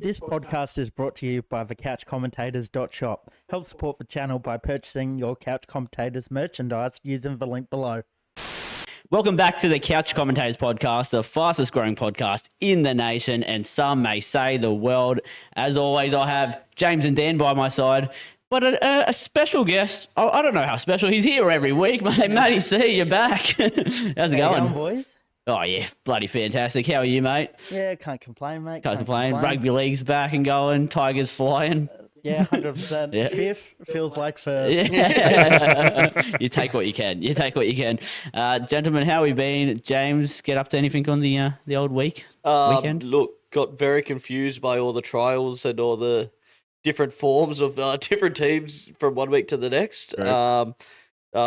This podcast is brought to you by the CouchCommentators.shop. Help support the channel by purchasing your Couch Commentators merchandise using the link below. Welcome back to the Couch Commentators podcast, the fastest growing podcast in the nation, and some may say the world. As always, I have James and Dan by my side, but a special guest. I don't know how special. He's here every week, mate. Matty C, you're back. How's it going, boys? Oh, yeah, bloody fantastic. How are you, mate? Yeah, can't complain, mate. Can't complain. Rugby league's back and going. Tigers flying. Yeah, 100%. Yeah. Fifth feels like first. Yeah. You take what you can. Gentlemen, how have we been? James, get up to anything on the old weekend? Look, got very confused by all the trials and all the different forms of different teams from one week to the next. Right.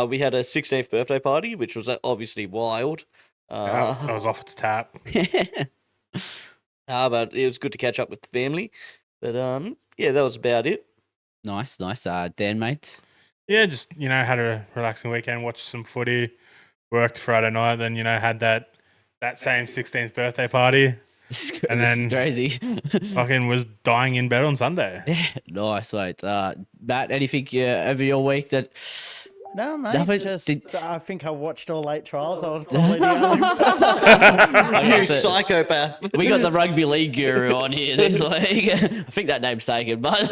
We had a 16th birthday party, which was obviously wild. That was off its tap. But it was good to catch up with the family. But yeah, that was about it. Nice. Dan, mate. Yeah, just, had a relaxing weekend, watched some footy, worked Friday night, then, had that same 16th birthday party. And then crazy. fucking was dying in bed on Sunday. Yeah, nice, mate. Matt, anything over your week that... No, mate. Nothing- I think I watched all 8 trials. I was probably the only You psychopath. We got the rugby league guru on here this week. I think that name's taken, but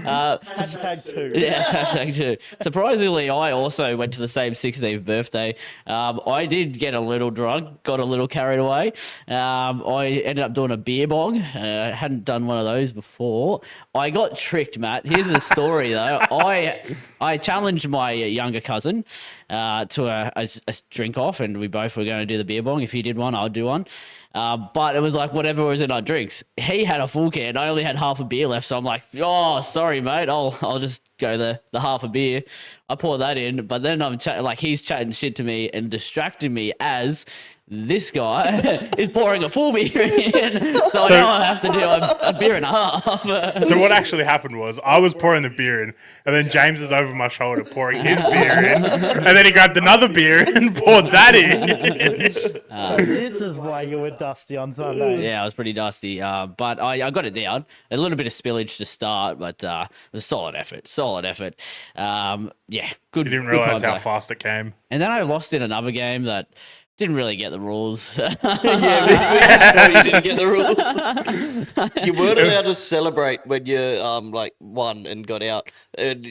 Hashtag 2. yes, hashtag 2. Surprisingly, I also went to the same 16th birthday. I did get a little drunk, got a little carried away. I ended up doing a beer bong. Hadn't done one of those before. I got tricked, Matt. Here's the story, though. I challenged my younger cousin to a drink off, and we both were going to do the beer bong. If he did one, I'd do one. But it was like whatever was in our drinks. He had a full can. I only had half a beer left, so I'm like, oh, sorry, mate. I'll just go the half a beer. I pour that in, but then he's chatting shit to me and distracting me as this guy is pouring a full beer in, so now I have to do a beer and a half. So what actually happened was I was pouring the beer in, and then James is over my shoulder pouring his beer in, and then he grabbed another beer and poured that in. This is why you were dusty on Sunday. Yeah, I was pretty dusty, but I got it down. A little bit of spillage to start, but it was a solid effort. Yeah, good. You didn't good realise times, how though. fast it came. And then I lost in another game that didn't really get the rules. Yeah, we you didn't get the rules. You weren't allowed to celebrate when you won and got out. And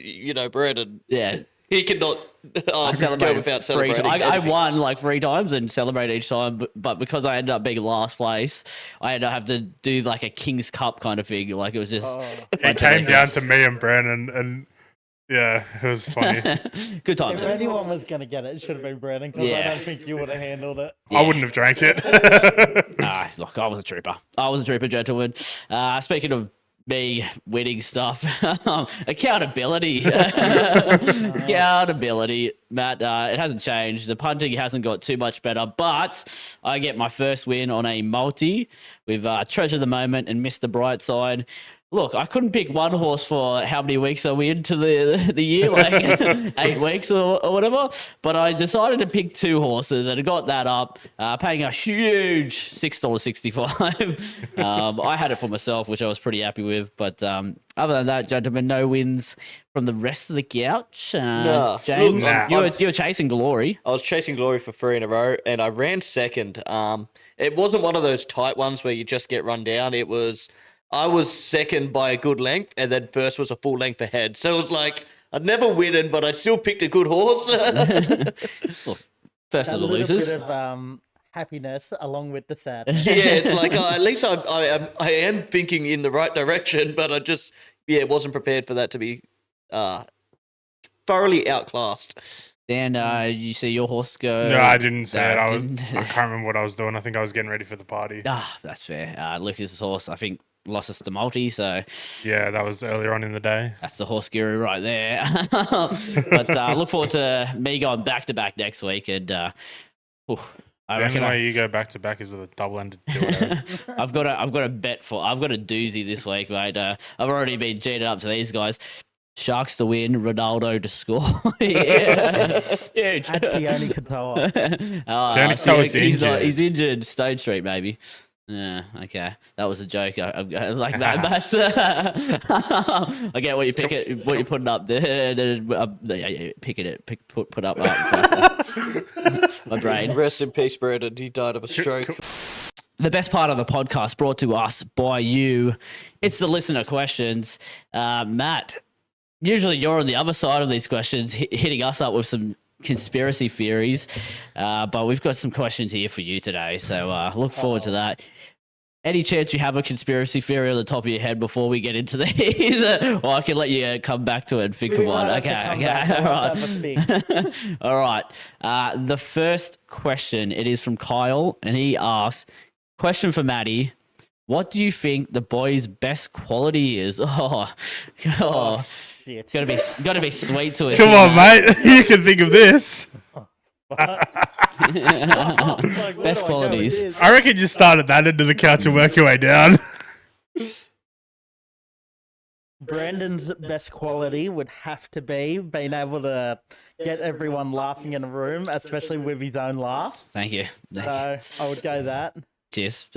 Brandon, Yeah. he cannot I go celebrated without 3 celebrating. times. I anything. won like 3 times and celebrated each time, but because I ended up being last place, I ended up having to do like a King's Cup kind of thing. Like it was just It came down to me and Brandon, and yeah, it was funny. good times. If anyone was going to get it, it should have been Brandon, because Yeah. I don't think you would have handled it. I wouldn't have drank it. Look, I was a trooper, gentlemen. Speaking of me winning stuff, accountability. Accountability, Matt. It hasn't changed. The punting hasn't got too much better, but I get my first win on a multi with Treasure the Moment and Mr. Brightside. Look, I couldn't pick one horse for how many weeks are we into the year, like 8 weeks or whatever. But I decided to pick 2 horses, and I got that up, paying a huge $6.65. I had it for myself, which I was pretty happy with. But other than that, gentlemen, no wins from the rest of the couch. Nah. James, Nah. you were chasing glory. I was chasing glory for 3 in a row, and I ran second. It wasn't one of those tight ones where you just get run down. I was second by a good length, and then first was a full length ahead. So it was like, I'd never win, but I still picked a good horse. Look, first A of the little losers. bit of happiness along with the sadness. Yeah, it's like, at least I am thinking in the right direction, but I just, wasn't prepared for that to be thoroughly outclassed. Dan, you see your horse go? No, I didn't say it. I didn't. can't remember what I was doing. I think I was getting ready for the party. That's fair. Lucas's horse, I think, lost us to multi, so Yeah, that was earlier on in the day. that's the horse guru right there. But look forward to me going back to back next week, and I The reckon only way you go back to back is with a double-ended duo. I've got a doozy this week, mate. I've already been cheated up to these guys. Sharks to win, Ronaldo to score. Yeah. Huge. That's the only Katoa. Only Katoa's he's injured. he's injured. Stone Street, maybe. Yeah, okay. That was a joke. I like that, but I get what you pick it, what you're putting up there. Picking it, put up. My brain. Rest in peace, Brandon. He died of a stroke. The best part of the podcast brought to us by you. It's the listener questions. Matt, usually you're on the other side of these questions, hitting us up with some conspiracy theories, but we've got some questions here for you today, so look forward to that. Any chance you have a conspiracy theory on the top of your head before we get into these? Or I can let you come back to it and think of one. Okay. All right. The first question, it is from Kyle, and he asks, question for Matty, what do you think the boy's best quality is? Shit. It's gotta be sweet to us. Come on, mate. You can think of this. Best qualities. I reckon you start at that end of the couch and work your way down. Brandon's best quality would have to be being able to get everyone laughing in a room, especially with his own laugh. Thank you. So I would go that. Cheers.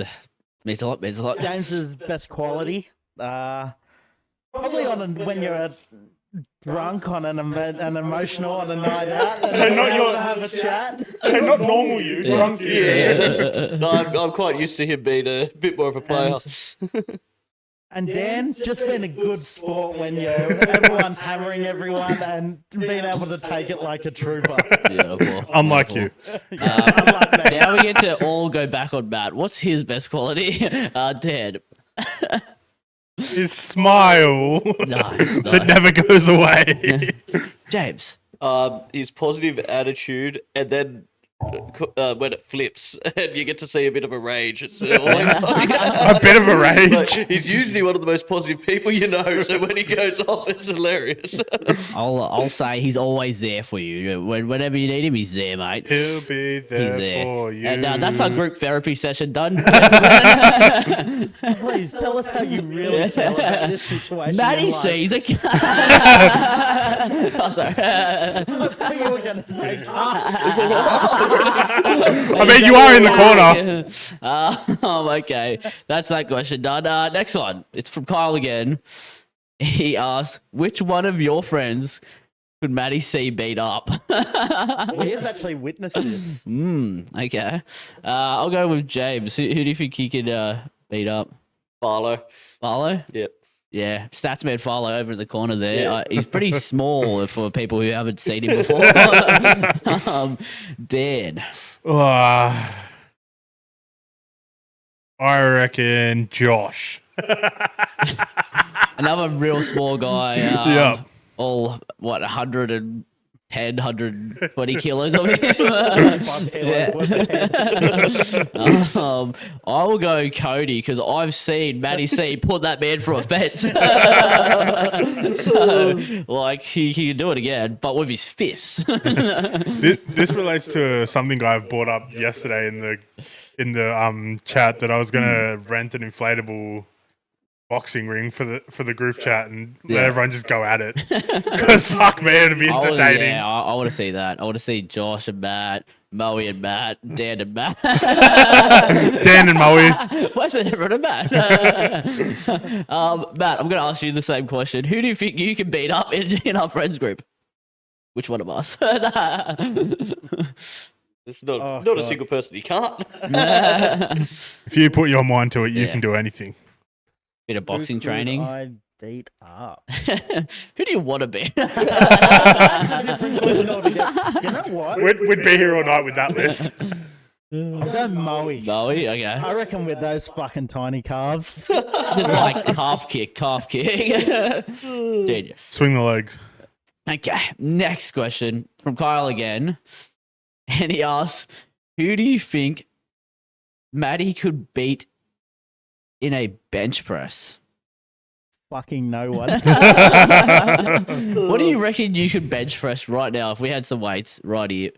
Means a lot. James's best quality, probably when you're drunk on an emotional on a night out. So not able your- to have a chat. So not normal you, drunk you. Yeah, no, I'm quite used to him being a bit more of a player. And Dan, just being a good sport when everyone's hammering everyone and being able to take it like a trooper. Beautiful. Unlike you. Now we get to all go back on Matt. What's his best quality? Dan. His smile Nice. that never goes away. James. His positive attitude, and then when it flips, and you get to see a bit of a rage. It's always A bit of a rage. Like, he's usually one of the most positive people you know, so when he goes off, it's hilarious. I'll say he's always there for you. Whenever you need him, he's there, mate. He'll be He's there there. for you. And that's our group therapy session done. Please tell us how you really feel about this situation. Matty in C, life. he's a oh, sorry. I thought you were going to say I mean, you are in the corner. Okay. That's that question done. Next one. It's from Kyle again. He asks, which one of your friends could Matty C beat up? We have actually witnessed this. Okay. I'll go with James. Who do you think he could beat up? Barlow. Barlow? Yep. Yeah, Statsman Farlow over in the corner there. Yeah. He's pretty small for people who haven't seen him before. Dan. I reckon Josh. Another real small guy. Yep. All, 110, 120 kilos of him. I will go Cody because I've seen Matty C put that man through a fence. So, like, he can do it again, but with his fists. This relates to something I brought up yesterday in the chat that I was gonna rent an inflatable boxing ring for the group chat and let everyone just go at it. Because fuck man, it'd be entertaining. I want to see that. I want to see Josh and Matt, Moe and Matt, Dan and Matt. Dan and Moe. Why is it everyone a Matt? Matt, I'm going to ask you the same question. Who do you think you can beat up in our friends group? Which one of us? It's not a God. single person you can't. If you put your mind to it, you can do anything. Bit of boxing Who could training. I beat up. Who do you want to be? That's a different question altogether. You know what? We'd be here all night with that list. I'll go Moe. Moe? Okay. I reckon with those fucking tiny calves. Just like calf kick. Genius. Swing the legs. Okay, next question from Kyle again. And he asks, who do you think Matty could beat in a bench press? Fucking no one. What do you reckon you could bench press right now if we had some weights right here?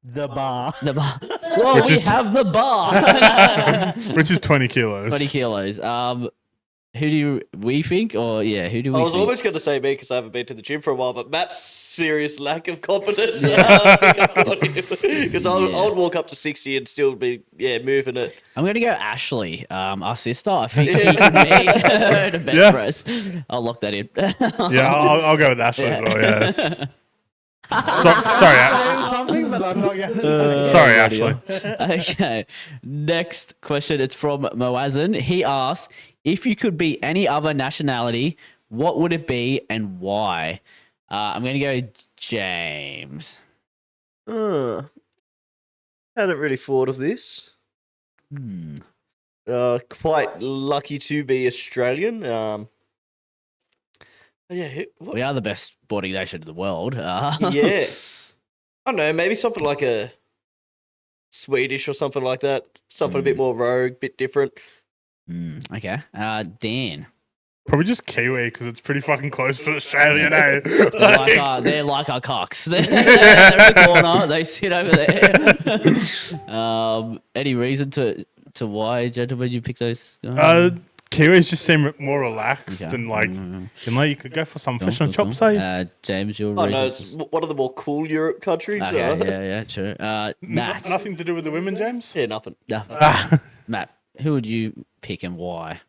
The bar. The bar. Well, Which we is- have the bar. Which is 20 kilos. 20 kilos. who do we think, or who do we? I was think? almost going to say me because I haven't been to the gym for a while, but Matt's serious lack of confidence. I think I've got him because I would walk up to 60 and still be moving it. I'm gonna go Ashley, our sister. I think he can be the best for us. I'll lock that in. Yeah, I'll go with Ashley as well. Yes. Saying something, but I'm not going to. Sorry, Ashley. Okay. Next question. It's from Moazin. He asks, if you could be any other nationality, what would it be and why? I'm going to go James. Hadn't really thought of this. Quite lucky to be Australian. We are the best sporting nation in the world. Yeah. I don't know, maybe something like a Swedish or something like that. Something a bit more rogue, bit different. Okay. Dan. Probably just Kiwi because it's pretty fucking close to Australian, eh? They're like our cocks. They're in the corner. They sit over there. Any reason to why, gentlemen, you pick those? Kiwis just seem more relaxed and like, you could go for some fish and chops, eh? James, your I reason? know it's one of the more cool Europe countries. Okay, true. Matt. Nothing to do with the women, James? Yeah, nothing. Matt, who would you pick and why?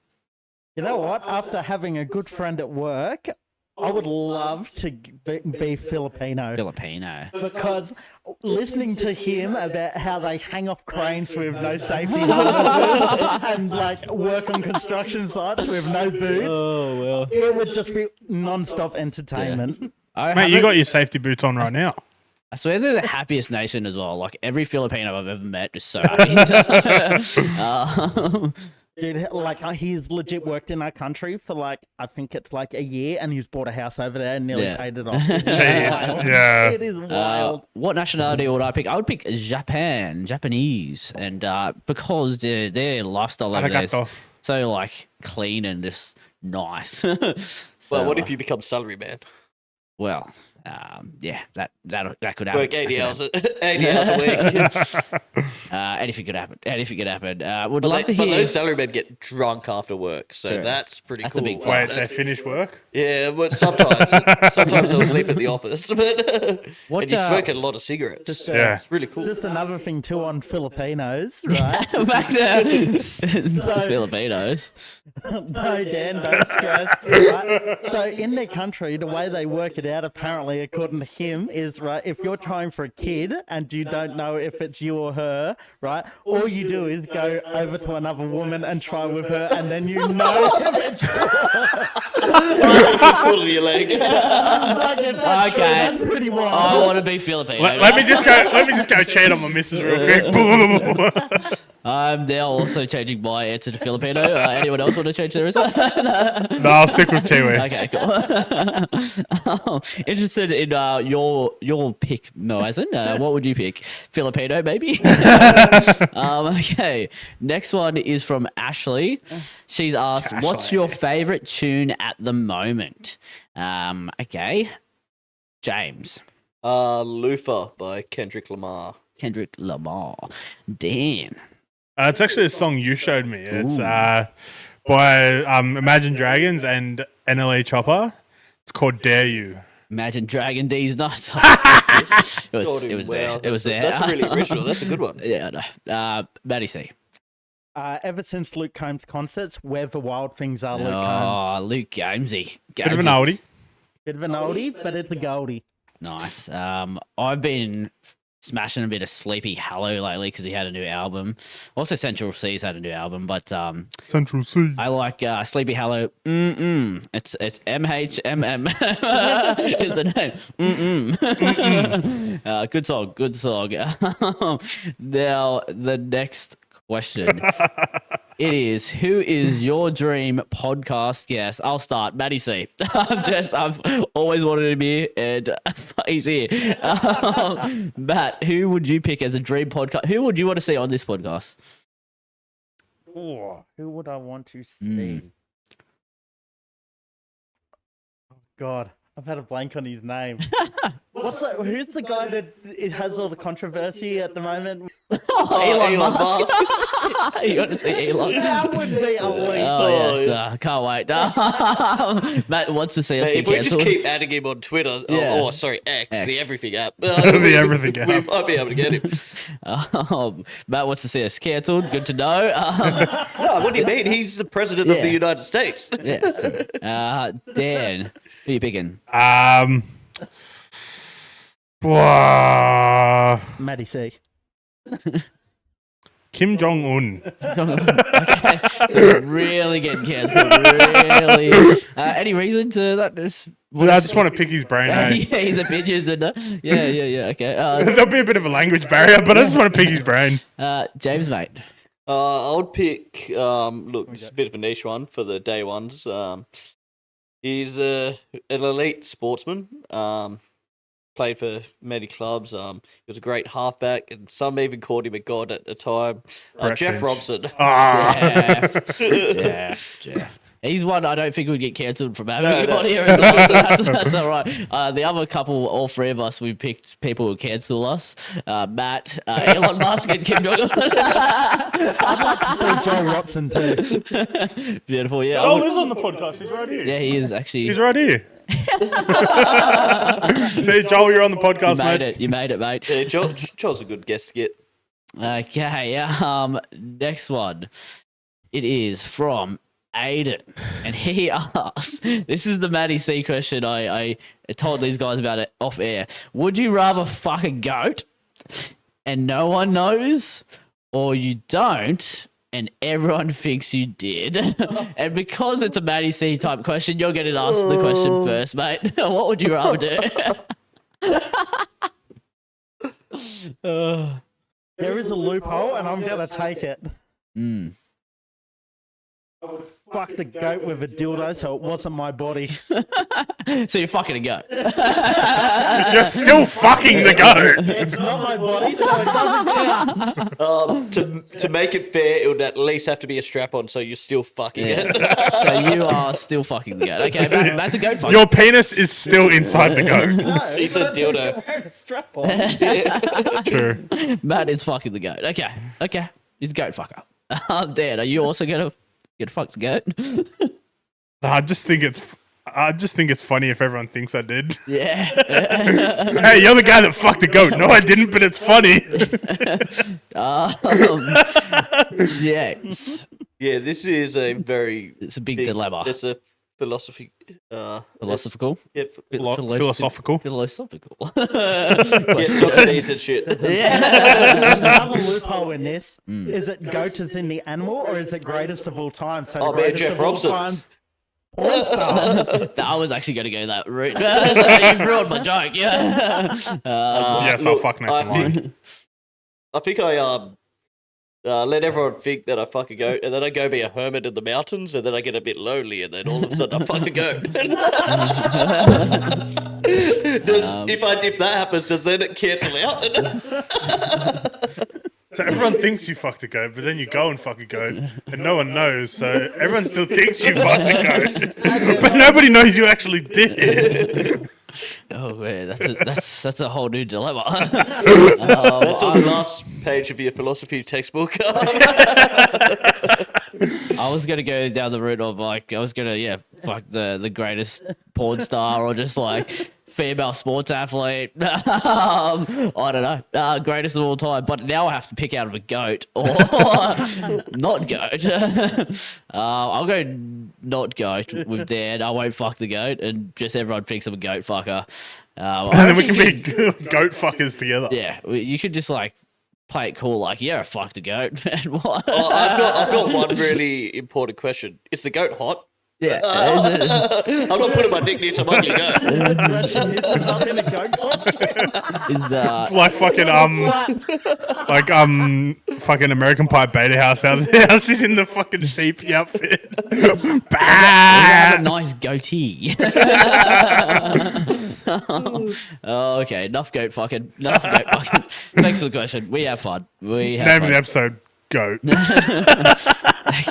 You know what? After having a good friend at work, I would love to be Filipino. Because listening to him about how they hang off cranes with no safety harnesses and like work on construction sites with no boots, it would just be non-stop entertainment. Mate, you got your safety boots on right now. I swear they're the happiest nation as well. Like every Filipino I've ever met is so happy. Dude, like he's legit worked in our country for like I think it's like a year, and he's bought a house over there and nearly paid it off. Yeah. It is wild. What nationality would I pick? I would pick Japanese, and because their lifestyle over there is so like clean and just nice. Well, what if you become salary man? Well, that could happen. Work 80 hours a week. Anything could happen. Would love to hear. But those salarymen get drunk after work, so that's pretty cool. A big Wait, they finish work? Yeah, but sometimes they'll sleep at the office. But and you smoke a lot of cigarettes. It's really cool. Just another thing too on Filipinos, right? Back there. Filipinos. No, Dan, don't stress. Right? So in their country, the way they work it out, apparently, according to him, is right. If you're trying for a kid and you don't know if it's you or her, right? All you do is go over to another woman and try with her, and then you know if it's It's pulling your leg. that's pretty wild. I want to be Filipino. Let me just go cheat on my missus real quick. I'm now also changing my answer to Filipino. Anyone else want to change their answer? No, I'll stick with Kiwi. Okay, cool. Interested in your pick, Moazin. What would you pick? Filipino, maybe? Okay. Next one is from Ashley. She's asked, what's your favorite tune at the moment? Okay. James. Lufa by Kendrick Lamar. Dan. It's actually a song you showed me. It's by Imagine Dragons and NLA Chopper. It's called Dare You. Imagine Dragon D's nuts. It was there. That's really original. That's a good one. Yeah, I know. Matty C. Ever since Luke Combs' concerts, Where the Wild Things Are, Luke Combs. Oh, Luke Gamesy. Bit of an oldie. Bit of an oldie, but it's a goldie. Nice. I've been smashing a bit of Sleepy Hollow lately because he had a new album. Also, Central C's had a new album, but Central C. I like Sleepy Hollow. It's MHMM is the name. Good song. Now the next question. It is, who is your dream podcast guest? I'll start. Matty C. I've always wanted to be, and he's here. Matt, who would you pick as a dream podcast? Who would you want to see on this podcast? Oh, who would I want to see? Oh, God. I've had a blank on his name. Who's the guy that it has all the controversy at the moment? Elon Musk. You want to see Elon? That would be a leap. Oh, Can't wait. Matt wants to see us Hey, get if we just cancelled. keep adding him on Twitter, Yeah. X, the Everything app. The Everything We app. might be able to get him. Matt wants to see us cancelled. Good to know. No, what do you mean? He's the president of the Yeah. United States. Yeah. Dan, who are you picking? Matty C. Kim Jong Un. Okay, so really getting cancelled. Really. Any reason to that? I just want to pick his brain. Yeah, Hey. his opinions and yeah. Okay. There'll be a bit of a language barrier, but I just want to pick his brain. James, mate. I would pick. Look, it's a bit of a niche one for the day ones. He's an elite sportsman. Played for many clubs. He was a great halfback, and some even called him a god at the time. Jeff Finch. Robson. Jeff. He's one I don't think would get cancelled from having him No. on here as well, so that's all right. The other couple, all three of us, we picked people who cancel us. Matt, Elon Musk, and Kim Jong-un. I'd like to see Joel Watson too. Beautiful, yeah. Oh, he's on the podcast. He's right here. Yeah, he is actually. He's right here. See, Joel, you're on the podcast, mate. You made it, mate. Yeah, Joel's a good guest to get. Okay, next one. It is from Aiden, and he asks, this is the Matty C question I told these guys about it off air. Would you rather fuck a goat and no one knows, or you don't and everyone thinks you did? And because it's a Matty C type question, you're getting asked the question first, mate. What would you rather do? There is a loophole, and I'm gonna take it. I would fuck the goat with a dildo, so it wasn't my body. So you're fucking a goat. You're still fucking the goat. It's not my body, so it doesn't count. To make it fair, it would at least have to be a strap-on, so you're still fucking it. So you are still fucking the goat. Okay, Matt's a goat fucker. Your penis is still inside the goat. No, He's a dildo. wearing a strap on. True. Matt is fucking the goat. Okay. He's a goat fucker. Dan, are you also gonna fuck the goat? I just think it's funny if everyone thinks I did. Yeah. Hey, you're the guy that fucked the goat. No, I didn't, but it's funny. James. Yeah, this is a very It's a big dilemma. It's a philosophy. Philosophical. Yeah, Philosophical. Philosophical. yeah, Socrates and shit. Another loophole in this is it goat is in the animal, or is it greatest of all time? So Oh, the man, greatest Jeff of all Robson. time porn star. I was actually going to go that route. You ruined my joke. Yeah. Yes, I'll fuck Nathan Lyon. I think I let everyone think that I fuck a goat, and then I go be a hermit in the mountains, and then I get a bit lonely, and then all of a sudden I fuck a goat. If that happens, does then it cancel out? So everyone thinks you fucked a goat, but then you go and fuck a goat, and no one knows. So everyone still thinks you fucked a goat, but nobody knows you actually did. Oh man, that's a whole new dilemma. That's on the last page of your philosophy textbook. I was gonna go down the route of fuck the greatest porn star, or just like female sports athlete. I don't know, greatest of all time. But now I have to pick out of a goat or not goat. I'll go not goat with Dan. I won't fuck the goat, and just everyone thinks I'm a goat fucker. And then we can be goat fuckers together. Yeah, you could just like play it cool, like I fucked a goat. Man, what? Oh, I've got one really important question. Is the goat hot? Yeah, I'm not putting my dick near some ugly goat. Question is it not in a goat costume? is Like fucking American Pie Beta House out there. She's in the fucking sheepy outfit. have a Bah! nice goatee. Oh, okay, enough goat fucking. Thanks for the question. We have fun. Name of the episode, Goat.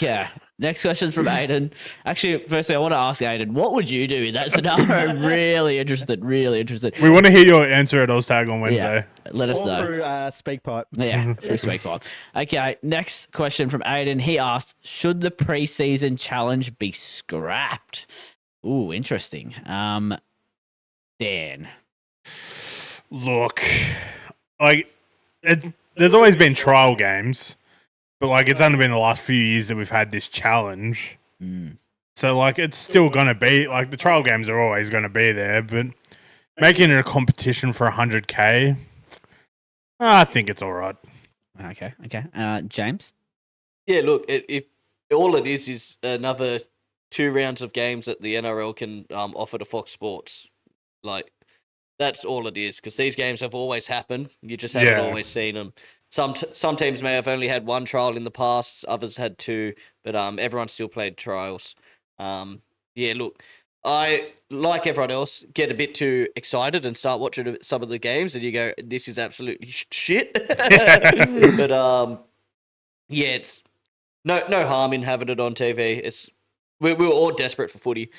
Yeah. Next question's from Aiden. Actually, firstly, I want to ask Aiden, what would you do in that scenario? Really interested. Really interested. We want to hear your answer at Oztag on Wednesday. Yeah, let us Or know. through SpeakPipe. Yeah, free speak pipe. Okay, next question from Aiden. He asked, should the preseason challenge be scrapped? Ooh, interesting. Dan. Look, like, there's always been trial games, but like it's only been the last few years that we've had this challenge. So like it's still gonna be like the trial games are always gonna be there, but making it a competition for 100K, I think it's all right. Okay. James? Yeah, look, if all it is another 2 rounds of games that the NRL can offer to Fox Sports, like that's all it is. Because these games have always happened, you just haven't always seen them. Some teams may have only had 1 trial in the past, others had 2, but everyone still played trials. Yeah, look, I, like everyone else, get a bit too excited and start watching some of the games, and you go, "This is absolutely shit." But yeah, it's no harm in having it on TV. We were all desperate for footy.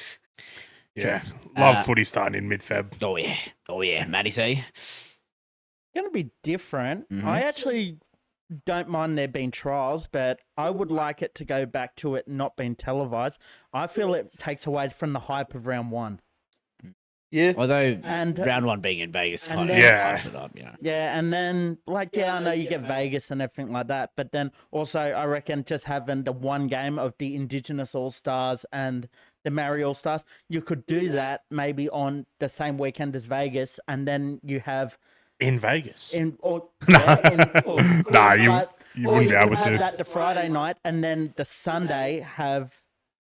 Yeah, love footy starting in mid-Feb. Oh yeah, Matty C. Going to be different. Mhm. I actually don't mind there being trials, but I would like it to go back to it not being televised. I feel it takes away from the hype of round 1. Yeah. Although And round 1 being in Vegas kind of then- hypes it up, you know. yeah, and then I know you get Vegas and everything like that, but then also I reckon just having the one game of the Indigenous All Stars and the Maori All Stars, you could do that maybe on the same weekend as Vegas, and then you have In Vegas. Nah, you you or wouldn't be you could able have to. that the Friday night, and then the Sunday have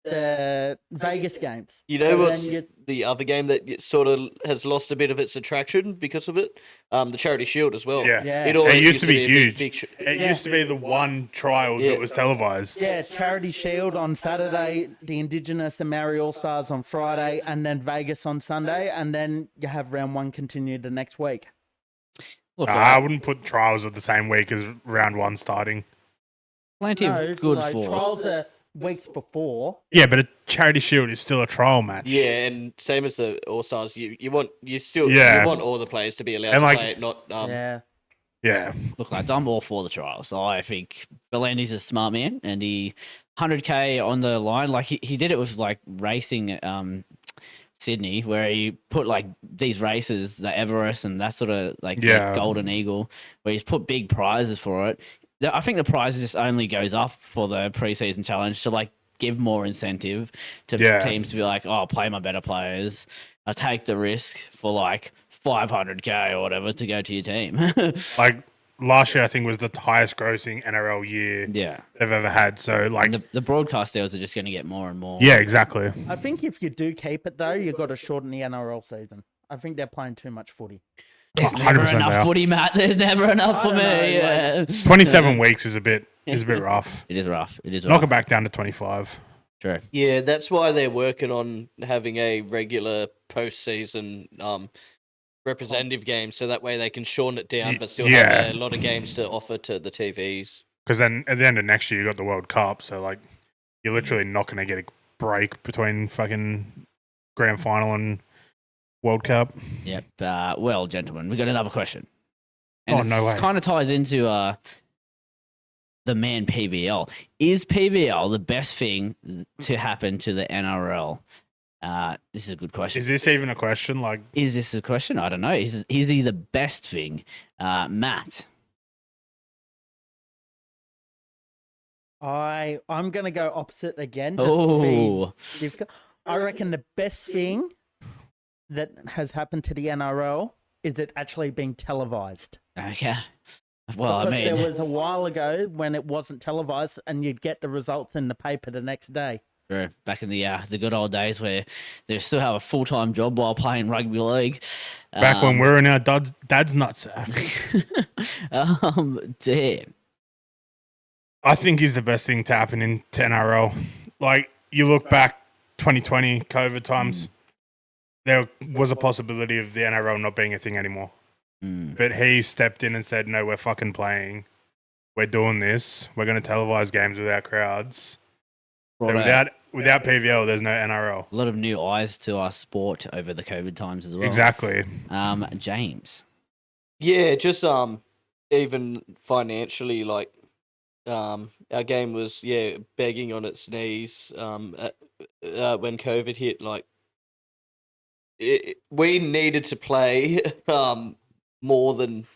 the Vegas games. You know So what's then the other game that sort of has lost a bit of its attraction because of it? The Charity Shield as well. Yeah. Yeah. It always It used to be a huge. big sh- It used to be the one trial Yeah. that was televised. Yeah, Charity Shield on Saturday, the Indigenous and Maori All Stars on Friday, and then Vegas on Sunday, and then you have round 1 continue the next week. Look, I wouldn't put trials at the same week as round 1 starting. plenty of good like, for. trials are weeks before. Yeah, but a Charity Shield is still a trial match. Yeah, and same as the All Stars, you want all the players to be allowed And to like- play it, not Yeah. Look, lads, I'm all for the trials. I think Belandi's a smart man, and he 100K on the line. Like he did it with like racing Sydney, where he put like these races, the Everest and that sort of like the Golden Eagle, where he's put big prizes for it. I think the prize just only goes up for the preseason challenge to like give more incentive to teams to be like, oh, play my better players. I take the risk for like 500K or whatever to go to your team. Like last year, I think was the highest grossing NRL year Yeah. they've ever had. So like, And the broadcast deals are just going to get more and more. yeah, exactly. I think if you do keep it though, you've got to shorten the NRL season. I think they're playing too much footy. There's never 100% they enough are. footy, Matt. There's never enough for don't me. know, Yeah. 27 weeks is a bit rough. It is rough. It is Knock rough. it back down to 25. True. Yeah, that's why they're working on having a regular postseason representative game, so that way they can shorten it down, but still have a lot of games to offer to the TVs. Because then at the end of next year, you got the World Cup. So like, you're literally not going to get a break between fucking grand final and World Cup. Yep. Well, gentlemen, we got another question. And Oh, no way. kind of ties into the man PVL. Is PVL the best thing to happen to the NRL? This is a good question. Is this even a question? Like, Is this a question? I don't know. Is he the best thing? Matt. I'm gonna go opposite again. Just to be Oh, difficult. I reckon the best thing that has happened to the NRL is it actually being televised. okay. Well, Because I mean, there was a while ago when it wasn't televised, and you'd get the results in the paper the next day. sure, back in the good old days where they still have a full-time job while playing rugby league. back when we were in our dad's nutsack. Dan. I think he's the best thing to happen in to NRL. Like, you look back 2020 COVID times, there was a possibility of the NRL not being a thing anymore. But he stepped in and said, no, we're fucking playing. We're doing this. We're going to televise games without crowds. So without PVL, there's no NRL. a lot of new eyes to our sport over the COVID times as well. Exactly. James. Yeah, just even financially, like our game was begging on its knees when COVID hit. Like we needed to play more than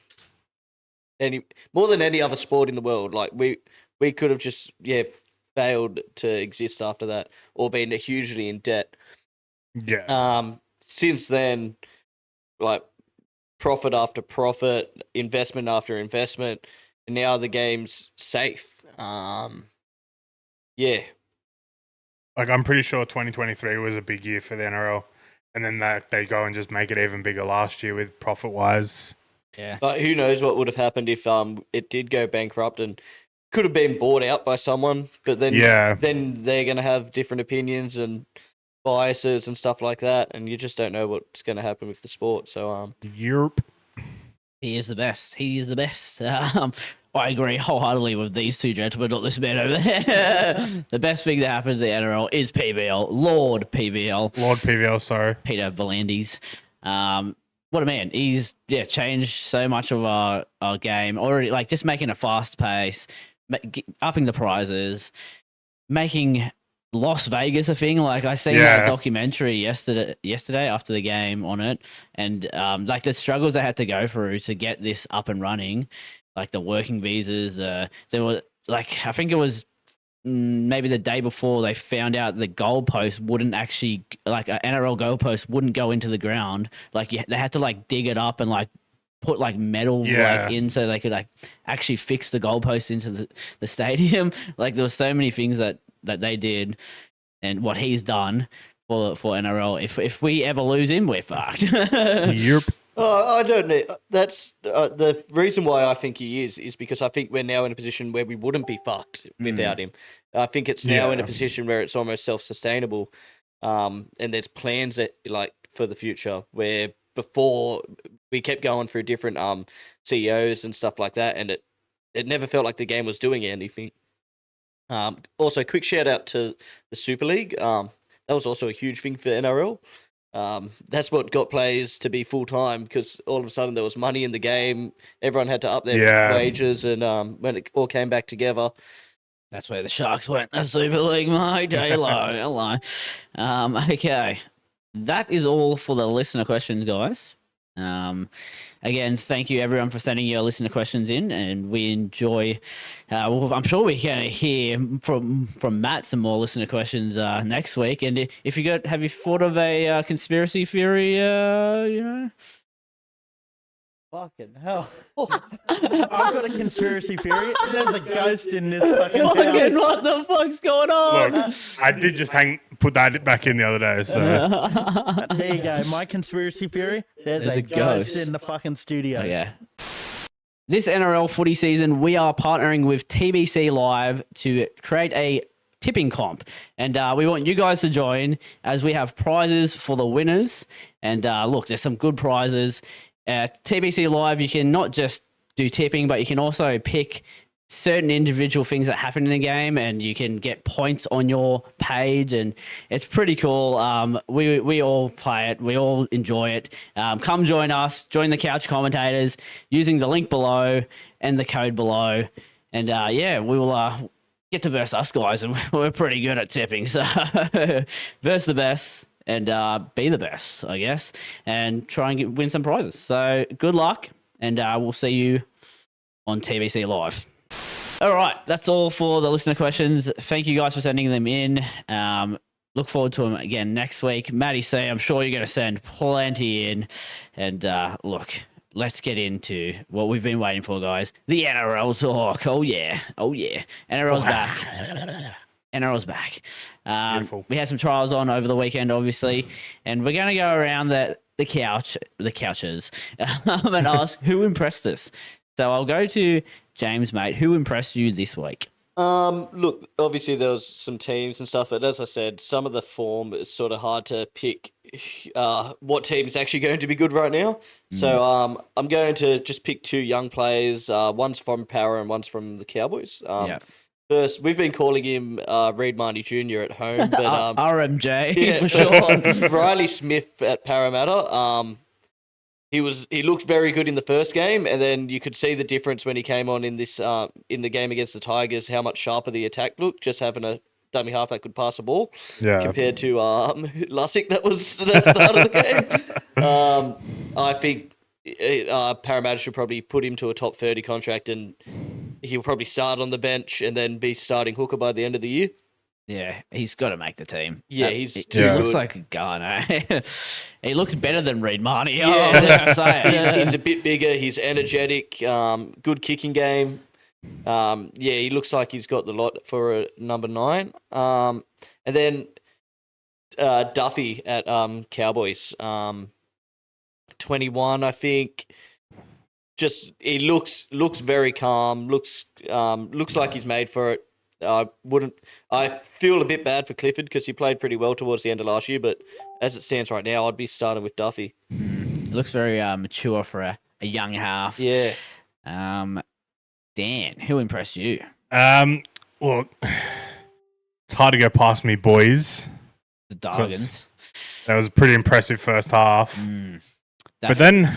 any other sport in the world. Like we could have just failed to exist after that or been hugely in debt. Yeah. Since then, like profit after profit, investment after investment, and now the game's safe. Yeah. Like I'm pretty sure 2023 was a big year for the NRL, and then they go and just make it even bigger last year with profit wise. Yeah. But who knows what would have happened if it did go bankrupt and could have been bought out by someone, but then they're gonna have different opinions and biases and stuff like that, and you just don't know what's gonna happen with the sport. So Europe. He is the best. He is the best. I agree wholeheartedly with these two gentlemen, not this man over there. The best thing that happens in the NRL is PVL. Lord PVL, sorry. Peter V'landys. What a man. He's changed so much of our game already, like just making a fast pace, upping the prizes, making Las Vegas a thing. Like I seen that documentary yesterday after the game on it, and like the struggles they had to go through to get this up and running, like the working visas. There were like I think it was maybe the day before they found out the goalpost wouldn't actually like an NRL goalpost wouldn't go into the ground. Like they had to like dig it up and like put like metal like in so they could like actually fix the goalpost into the stadium. Like there were so many things that they did and what he's done for NRL. If we ever lose him, we're fucked. Yep. I don't know. That's the reason why I think he is because I think we're now in a position where we wouldn't be fucked without him. I think it's now in a position where it's almost self-sustainable, and there's plans that like for the future where before we kept going through different CEOs and stuff like that, and it never felt like the game was doing anything. Also, quick shout out to the Super League. That was also a huge thing for NRL. That's what got players to be full time because all of a sudden there was money in the game. Everyone had to up their wages, and when it all came back together, that's where the Sharks went. The Super League, mate. Hello. Okay, that is all for the listener questions, guys. Again, thank you everyone for sending your listener questions in, and we enjoy. I'm sure we're going to hear from Matt some more listener questions next week. And if have you thought of a conspiracy theory? Fucking hell! I've got a conspiracy theory. There's a ghost in this fucking house. What the fuck's going on? Look, I did just put that back in the other day. So there you go. My conspiracy theory. There's a ghost in the fucking studio. Oh, yeah. This NRL footy season, we are partnering with TBC Live to create a tipping comp, and we want you guys to join as we have prizes for the winners. And look, there's some good prizes. TBC Live, you can not just do tipping, but you can also pick certain individual things that happen in the game, and you can get points on your page, and it's pretty cool. We all play it, we all enjoy it. Come join us, join the Couch Commentators using the link below and the code below, and we will get to verse us guys, and we're pretty good at tipping, so verse the best. And be the best, I guess, and try and win some prizes. So good luck, and we'll see you on TBC Live. All right, that's all for the listener questions. Thank you guys for sending them in. Look forward to them again next week. Matty C, I'm sure you're going to send plenty in. And look, let's get into what we've been waiting for, guys. The NRL talk. Oh, yeah. NRL's back. NRL's back. We had some trials on over the weekend, obviously, and we're going to go around the couches, and ask who impressed us. So I'll go to James, mate. Who impressed you this week? Look, obviously there was some teams and stuff, but as I said, some of the form is sort of hard to pick what team is actually going to be good right now. So I'm going to just pick two young players. One's from Power and one's from the Cowboys. First, we've been calling him Reed Marnie Jr. at home, but RMJ yeah, for sure. Riley Smith at Parramatta. He looked very good in the first game, and then you could see the difference when he came on in this in the game against the Tigers. How much sharper the attack looked, just having a dummy half that could pass a ball, compared to Lussick that started the game. I think Parramatta should probably put him to a top 30 contract, and he'll probably start on the bench and then be starting hooker by the end of the year. Yeah, he's got to make the team. Yeah, He too looks good. like a gun, eh? He looks better than Reed Marnie. Yeah. Let's say it. He's a bit bigger. He's energetic. Good kicking game. He looks like he's got the lot for a number 9. And then Duffy at Cowboys, 21, I think. Just he looks very calm. Looks like he's made for it. I feel a bit bad for Clifford because he played pretty well towards the end of last year, but as it stands right now, I'd be starting with Duffy. He looks very mature for a young half. Yeah. Dan, who impressed you? Look, it's hard to go past me, boys. The Dargans. That was a pretty impressive first half. But then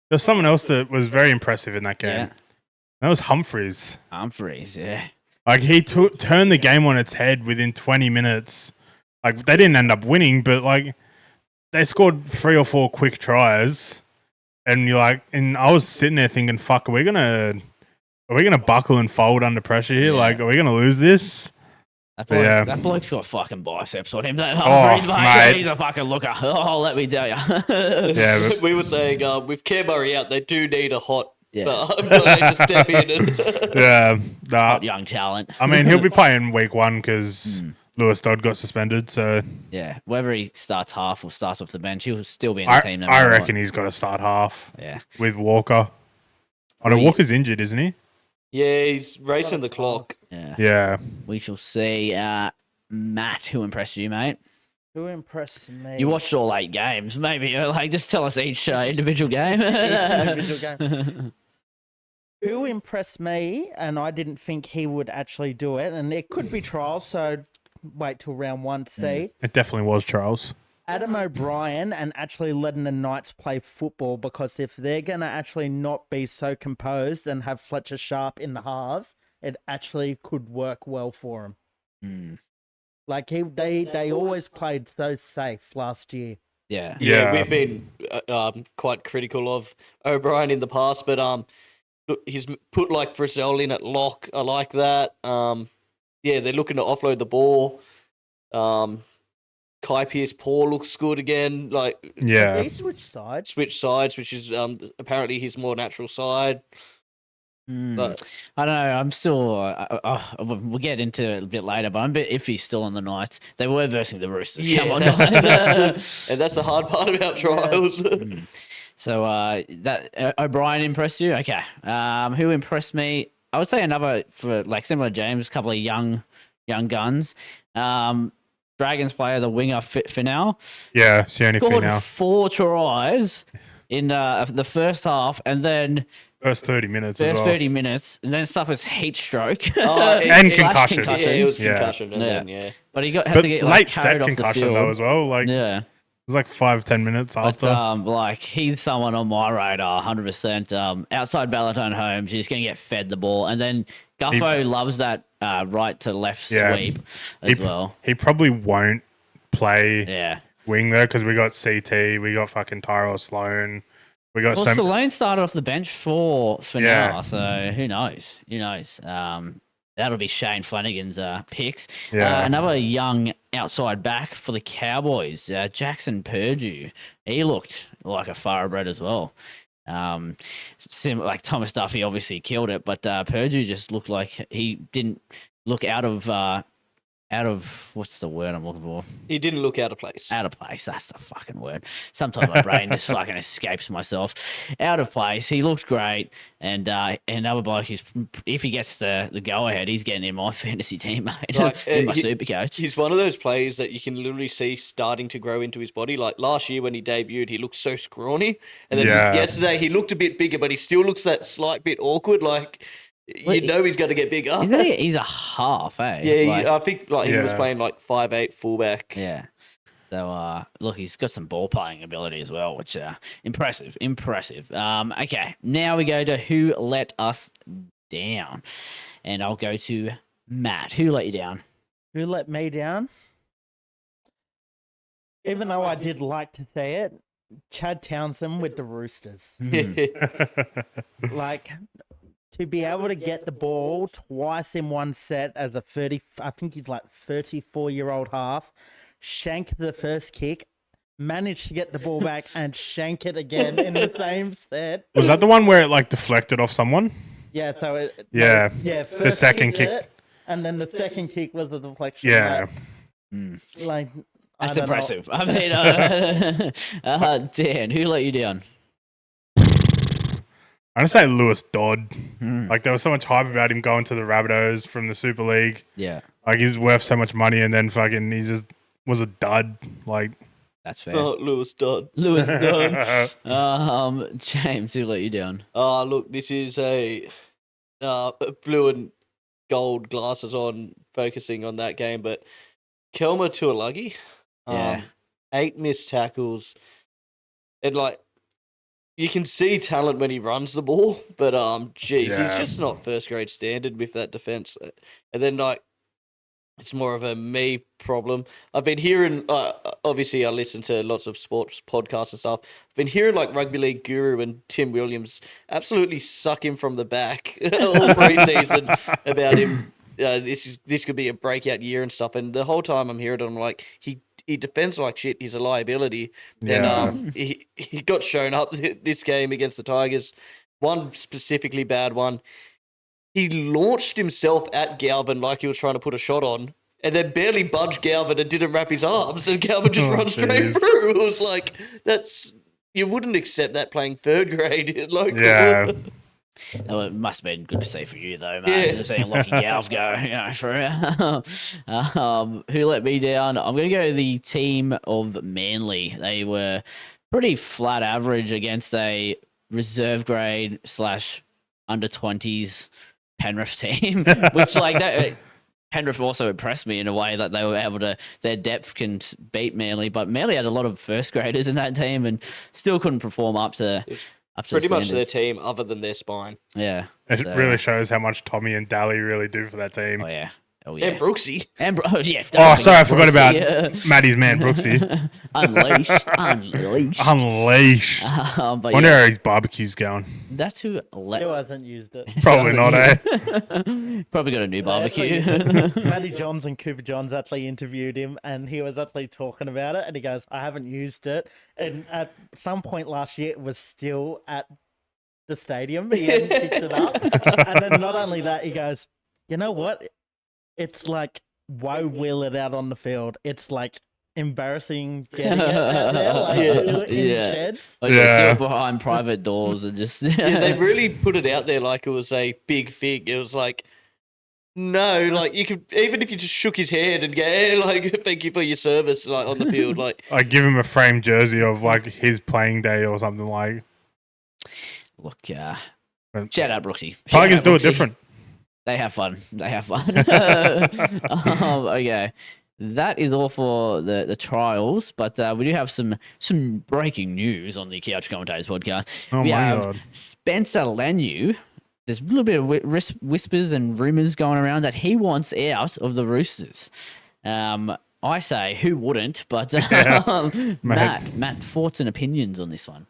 there's someone else that was very impressive in that game. Yeah. That was Humphreys. Humphreys, yeah. Like, he turned the game on its head within 20 minutes. Like, they didn't end up winning, but, like, they scored 3 or 4 quick tries. And you're like, and I was sitting there thinking, fuck, are we gonna buckle and fold under pressure here? Yeah. like, are we gonna lose this? That bloke's got fucking biceps on him. That Humphreys, mate. He's a fucking looker. Oh, let me tell you. Yeah, but, We were saying with Care Murray out, they do need a hot Yeah. to step in. And yeah. Hot young talent. I mean, he'll be playing week 1 because Lewis Dodd got suspended. So Yeah, whether he starts half or starts off the bench, he'll still be in the team. No I matter reckon what. he's got to start half Yeah. with Walker. I know Walker's injured, isn't he? yeah, he's racing the clock. Yeah. Yeah. We shall see. Matt, who impressed you, mate? Who impressed me? You watched all 8 games. Maybe just tell us each individual game. Individual game. Who impressed me, and I didn't think he would actually do it, and it could be trials, so wait till round 1 to see. It definitely was Charles. Adam O'Brien and actually letting the Knights play football, because if they're going to actually not be so composed and have Fletcher Sharp in the halves, it actually could work well for him. Like they always played so safe last year. Yeah. Yeah, we've been quite critical of O'Brien in the past, but look, he's put like Frizzell in at lock. I like that. They're looking to offload the ball. Kai Pearce-Paul looks good again. Like, Did he switch sides? switch sides, which is apparently his more natural side. But I don't know. I'm still. We'll get into it a bit later, but I'm a bit iffy still on the Knights. They were versing the Roosters. Come on, that's the hard part about trials. So that O'Brien impressed you? Okay. Who impressed me? I would say another for like similar to James, a couple of young guns. Dragons player, the winger Finau. Yeah, Sione Scored Finau. 4 tries in the first half, and then First 30 minutes as well. 30 minutes, and then suffers heat stroke. And Slash concussion. Yeah, it was Yeah. concussion. And then, But he had But to get late carried set off the concussion field. though as well. Like Yeah. it was like 5-10 minutes But after. he's someone on my radar, 100%. Outside Valentine Holmes, he's going to get fed the ball, and then Guffo loves that right to left sweep as well. He probably won't play Yeah. wing there because we got CT, we got fucking Tyrell Sloan, we got Well, some. Stallone started off the bench for Yeah. now, so who knows? Who knows? That'll be Shane Flanagan's picks. Yeah. Another young outside back for the Cowboys, Jackson Purdue. He looked like a thoroughbred as well. Like Thomas Duffy obviously killed it, but Purdue just looked like he didn't look out of what's the word I'm looking for? he didn't look out of place. Out of place. That's the fucking word. Sometimes my brain just fucking escapes myself. Out of place. He looked great. And another bloke who's, if he gets the go ahead, he's getting in my fantasy team, mate. Like, in my super coach. He's one of those players that you can literally see starting to grow into his body. Like last year when he debuted, he looked so scrawny. And then Yeah. yesterday he looked a bit bigger, but he still looks that slight bit awkward. Like you know he's going to get bigger. He's a half, eh? Yeah, I think he was Yeah. playing 5'8" fullback. Yeah. So, look, he's got some ball playing ability as well, which impressive. Okay, now we go to who let us down, and I'll go to Matt. Who let you down? Who let me down? Even though I did like to say it, Chad Townsend with the Roosters. Like, to be able to get the ball twice in one set as a 30, I think he's like 34-year-old half, shank the first kick, manage to get the ball back and shank it again in the same set. Was that the one where it deflected off someone? Yeah, so it... Yeah. Yeah, The first second kick, kick. and then the second kick was a deflection. Yeah. Like I That's don't know. impressive. I mean, Dan, who let you down? I'm gonna say Lewis Dodd. Hmm. There was so much hype about him going to the Rabbitohs from the Super League. Yeah, He's worth so much money, and then fucking he just was a dud. that's fair. Oh, Lewis Dodd. Lewis Dunn. James, who let you down? Look, this is a blue and gold glasses on, focusing on that game, but Kelma Tuolagi, Yeah. 8 missed tackles, and you can see talent when he runs the ball, but he's Yeah. just not first grade standard with that defense. And then it's more of a me problem. I've been hearing, obviously I listen to lots of sports podcasts and stuff. I've been hearing Rugby League Guru and Tim Williams absolutely suck him from the back all preseason about him. This could be a breakout year and stuff. And the whole time I'm hearing it, I'm like, he defends like shit. He's a liability. Yeah. And he got shown up this game against the Tigers. One specifically bad one. He launched himself at Galvin like he was trying to put a shot on, and then barely budged Galvin and didn't wrap his arms, and Galvin just runs straight jeez. through. It was like, you wouldn't accept that playing third grade. Yeah. Oh, it must have been good to see for you, though, man. Yeah. Just seeing Lockie Galv go, who let me down? I'm going to go the team of Manly. They were pretty flat average against a reserve grade / under 20s Penrith team, which that Penrith also impressed me in a way that they were able to, their depth can beat Manly, but Manly had a lot of first graders in that team and still couldn't perform up to Pretty much their standards. team, other than their spine. Yeah. It so- really shows how much Tommy and Daly really do for that team. Oh, yeah. Oh, And yeah. Brooksy. Yeah. Oh, sorry, I forgot about Brooksy, Matty's man, Brooksy. Unleashed. Unleashed. But Wonder yeah, how his barbecue's going. that's who let. Still hasn't used it. Probably not, eh? Probably got a new barbecue. Matty Johns and Cooper Johns actually interviewed him, and he was actually talking about it, and he goes, I haven't used it. And at some point last year, it was still at the stadium. He hadn't picked it up. And then not only that, he goes, you know what? It's why wheel it out on the field? It's embarrassing getting it out there, do it in the Yeah. sheds. Like, Yeah. do it behind private doors and just. Yeah, they really put it out there like it was a big thing. It was no, you could, even if you just shook his hand and go, thank you for your service, on the field, Give him a framed jersey of his playing day or something Look, But shout out Brooksy. Shout Tigers out do it Brooksy. different. They have fun. Okay. That is all for the trials, but we do have some breaking news on the Couch Commentators podcast. Oh We my have God. Spencer Lanu. There's a little bit of whispers and rumors going around that he wants out of the Roosters. I say, who wouldn't? But Matt, thoughts and opinions on this one?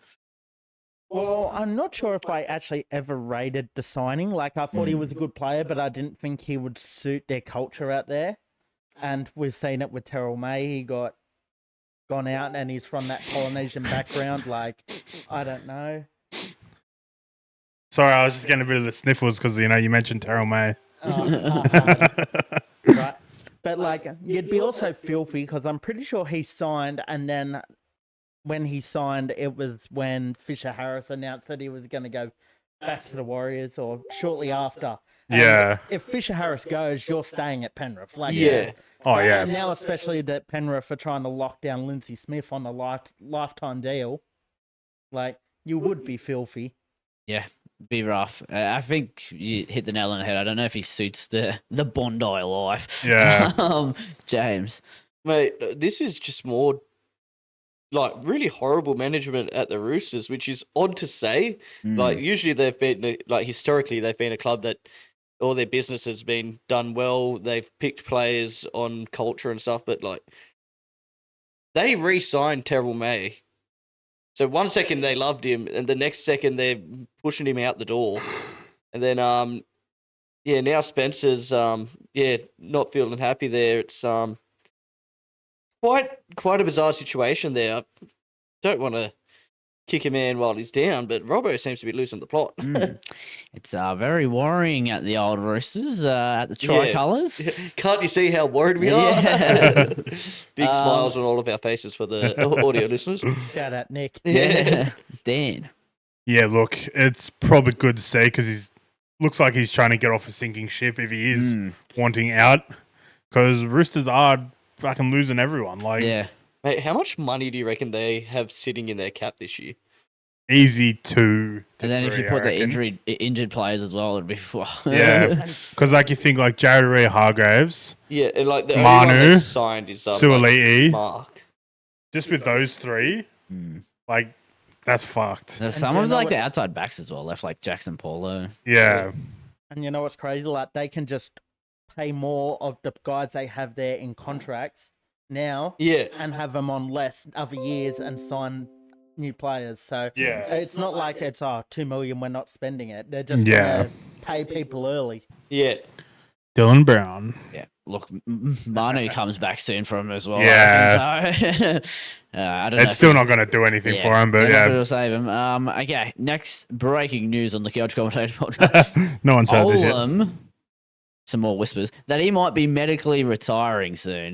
Well, I'm not sure if I actually ever rated the signing. I thought he was a good player, but I didn't think he would suit their culture out there. And we've seen it with Terrell May. He got gone out and he's from that Polynesian background. I don't know. Sorry, I was just getting a bit of the sniffles because, you mentioned Terrell May. Right. But you'd be also filthy because I'm pretty sure he signed, and then when he signed, it was when Fisher Harris announced that he was going to go back to the Warriors or shortly after. And Yeah. if Fisher Harris goes, you're staying at Penrith. Yeah. Oh, yeah. And now, especially that Penrith are trying to lock down Lindsay Smith on a lifetime deal, you would be filthy. Yeah, be rough. I think you hit the nail on the head. I don't know if he suits the Bondi life. Yeah. James. Mate, this is just more like really horrible management at the Roosters, which is odd to say. Like usually they've been like historically they've been a club that all their business has been done well. They've picked players on culture and stuff, but like they re-signed Terrell May. So one second they loved him, and the next second they're pushing him out the door. And then now Spencer's not feeling happy there. It's quite a bizarre situation there. I don't want to kick a man while he's down, but Robbo seems to be losing the plot. It's very worrying at the old Roosters, at the tricolours. Can't you see how worried we are? Big smiles on all of our faces for the audio listeners. Shout out, Nick. Yeah. Dan. Yeah, look, it's probably good to see because looks like he's trying to get off a sinking ship if he is wanting out. Because Roosters are fucking losing everyone. Like, Yeah. Mate, how much money do you reckon they have sitting in their cap this year? easy 2 to And then if 3, you put I the reckon. injured players as well, it'd be Yeah, because like you think like Jared Hargraves, Yeah, and like the only Manu, one that's signed is Suoli'i, Mark. just with those 3, like that's fucked. There's And some do you of know like what- the outside backs as well, left like Jackson Paulo. Yeah, And you know what's crazy? Like they can just pay more of the guys they have there in contracts now Yeah. and have them on less other years and sign new players. So yeah, it's not like it's 2 million, we're not spending it. They're just Yeah. gonna pay people early. Yeah. Dylan Brown. Yeah, look, Manu comes back soon for him as well. Yeah. So, I don't know. It's still not going to do anything for him, but they're not yeah, gonna save him. Okay, next breaking news on the Couch Commentators podcast. no one's heard this yet. Olam, some more whispers that he might be medically retiring soon.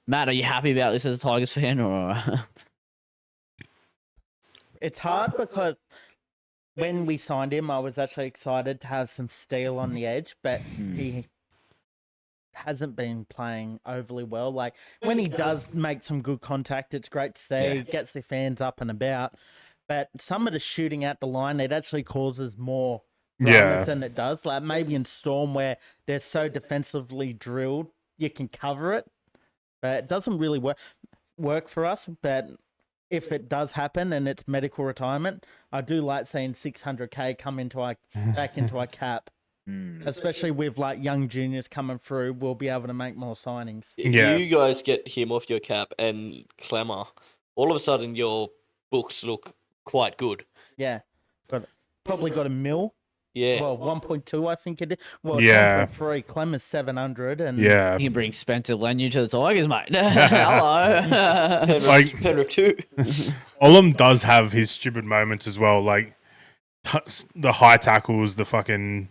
Matt, are you happy about this as a Tigers fan, or? It's hard because when we signed him, I was actually excited to have some steel on the edge, but he hasn't been playing overly well. Like when he does make some good contact, it's great to see. Gets the fans up and about. But some of the shooting at the line, it actually causes more dramas than it does. Like maybe in Storm where they're so defensively drilled, you can cover it, but it doesn't really work for us. But if it does happen and it's medical retirement, I do like seeing 600K come back into our cap. Especially with like young juniors coming through, we'll be able to make more signings. If you guys get him off your cap and Clemmer, all of a sudden your books look quite good. Yeah, probably got a mil. Yeah. Well, 1.2, I think it is. Well, Yeah. 1.3. Clem is 700, and Yeah, You can bring Spencer Lenu to the Tigers, mate. Hello. like Penrith 2. Olam does have his stupid moments as well, like the high tackles, the fucking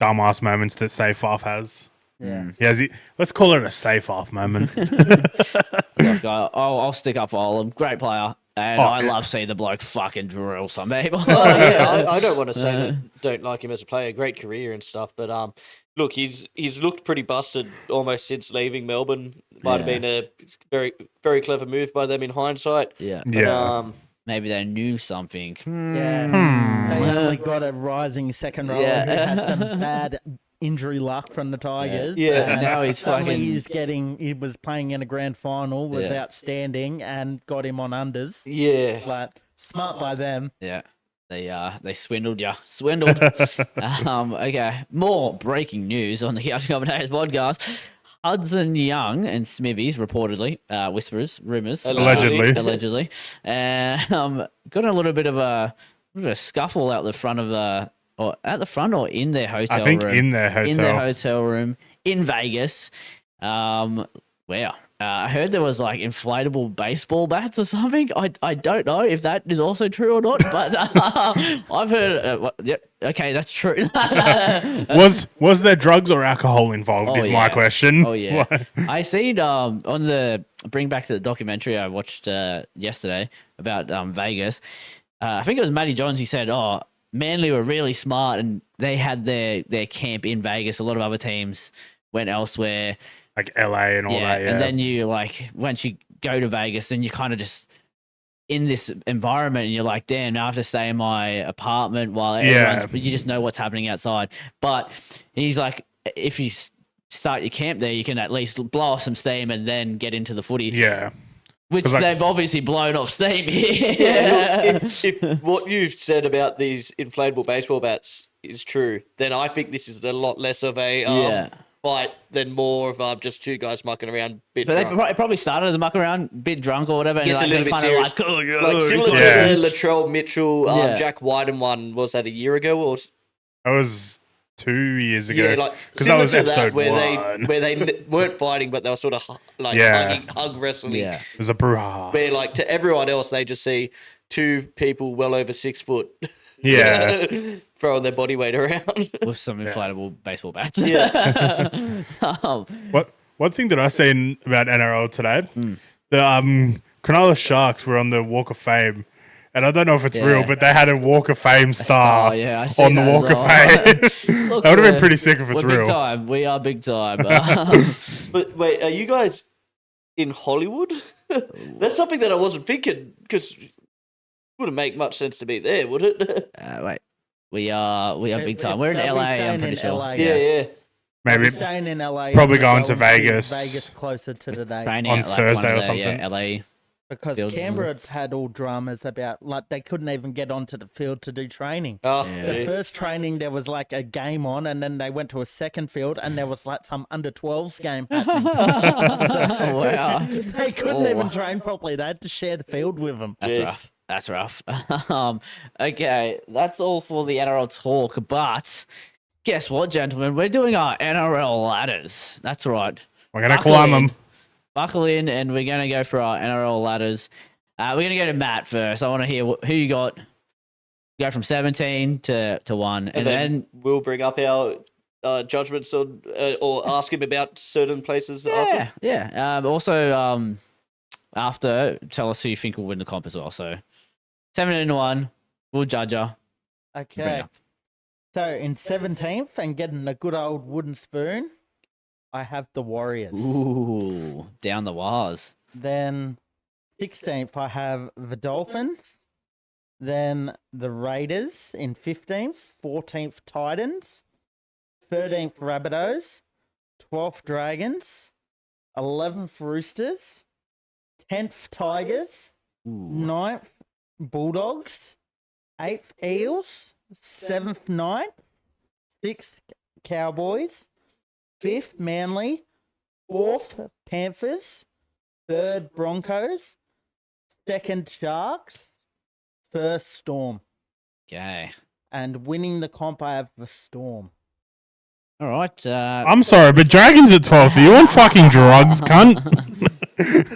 dumbass moments that Seyfarth has. yeah. He has. Let's call it a Seyfarth moment. Look, I'll stick up for Olam. Great player. And I love seeing the bloke fucking drill some people. I don't want to say that don't like him as a player. Great career and stuff, but look, he's looked pretty busted almost since leaving Melbourne. Might have been a very very clever move by them in hindsight. Yeah. But, Yeah. Maybe they knew something. Yeah. They only got a rising second rower Yeah. who had some bad injury luck from the Tigers. Yeah. and Now he's suddenly fucking- he was playing in a grand final, was Yeah. outstanding, and got him on unders. Yeah. Like, smart by them. Yeah. They swindled you. Swindled. Okay. More breaking news on the Couch Commentators podcast. Hudson Young and Smithies reportedly, whispers, rumors, Allegedly. allegedly, got a little bit of a scuffle out the front of or at the front or in their hotel I think room. in their hotel. In their hotel room in Vegas. Wow. I heard there was like inflatable baseball bats or something. I don't know if that is also true or not, but I've heard. Yep. Okay, that's true. Was there drugs or alcohol involved? Oh, Is my yeah. question. Oh yeah, I seen on the bring back to the documentary I watched yesterday about Vegas. I think it was Matty Johns. He said, "Oh, Manly were really smart and they had their camp in Vegas. A lot of other teams went elsewhere. Like LA and all that. Yeah. And then you like once you go to Vegas, then you kind of just in this environment, and you're like, damn, now I have to stay in my apartment while Yeah. you just know what's happening outside. But he's like, if you start your camp there, you can at least blow off some steam and then get into the footy. Yeah. Which 'Cause, like- they've obviously blown off steam here. Yeah, look, if what you've said about these inflatable baseball bats is true, then I think this is a lot less of a fight than more of just two guys mucking around. Bit But drunk. they probably started as a muck around, bit drunk or whatever. And Gets a little bit kind serious. of like, oh, yeah, Like similar Yeah. to the Latrell Mitchell, Yeah. Jack Wyden one. Was that a year ago or? That was 2 years ago. Yeah, like because that similar was to episode where 1. they weren't fighting, but they were sort of like Yeah. hug wrestling. Yeah. It was a brouhaha. Where like to everyone else, they just see two people well over 6 foot. Yeah. Throwing their body weight around. With some inflatable baseball bats. Yeah. What thing did I say about NRL today? Hmm. The Cronulla Sharks were on the Walk of Fame. And I don't know if it's real, Yeah. but they had a Walk of Fame star yeah, I seen on the that as Walk of well. Fame. Look, That would have been we're- pretty sick if it's We're real. big time. We are big time. But wait, are you guys in Hollywood? That's something that I wasn't thinking because it wouldn't make much sense to be there, would it? Wait, we are big time. We're in They'll be LA. staying I'm pretty in sure. LA. yeah. Maybe. Staying in LA. Probably and going to going Vegas. Vegas closer to the day. Training On at, like, Thursday one of or the, something. Yeah, LA. Because fields and Canberra had all dramas about like they couldn't even get onto the field to do training. Oh, Yeah. The yeah. first training there was like a game on, and then they went to a second field, and there was like some under 12s game happening. Wow. They couldn't Oh. even train properly. They had to share the field with them. That's Jeez. rough. That's rough. Okay, that's all for the NRL talk. But guess what, gentlemen? We're doing our NRL ladders. That's right. We're going to Buckle climb in. them. Buckle in, and we're going to go for our NRL ladders. We're going to go to Matt first. I want to hear who you got. Go from 17 to 1. And then we'll bring up our judgments on, or ask him about certain places after. yeah. Also, after, tell us who you think will win the comp as well. So 17 to 1, we'll judge her. Bring it Okay. up. So in 17th and getting a good old wooden spoon, I have the Warriors. Ooh, down the wires. Then 16th, I have the Dolphins. Then the Raiders in 15th. 14th, Titans. 13th, Rabbitohs. 12th, Dragons. 11th, Roosters. 10th, Tigers. Ooh. 9th, Bulldogs. 8th, Eels. 7th, Knights. 6th, Cowboys. 5th, Manly. 4th, Panthers. 3rd, Broncos. 2nd, Sharks. 1st, Storm. Okay. And winning the comp, I have the Storm. All right. I'm sorry, but Dragons at 12th. Are you on fucking drugs, cunt?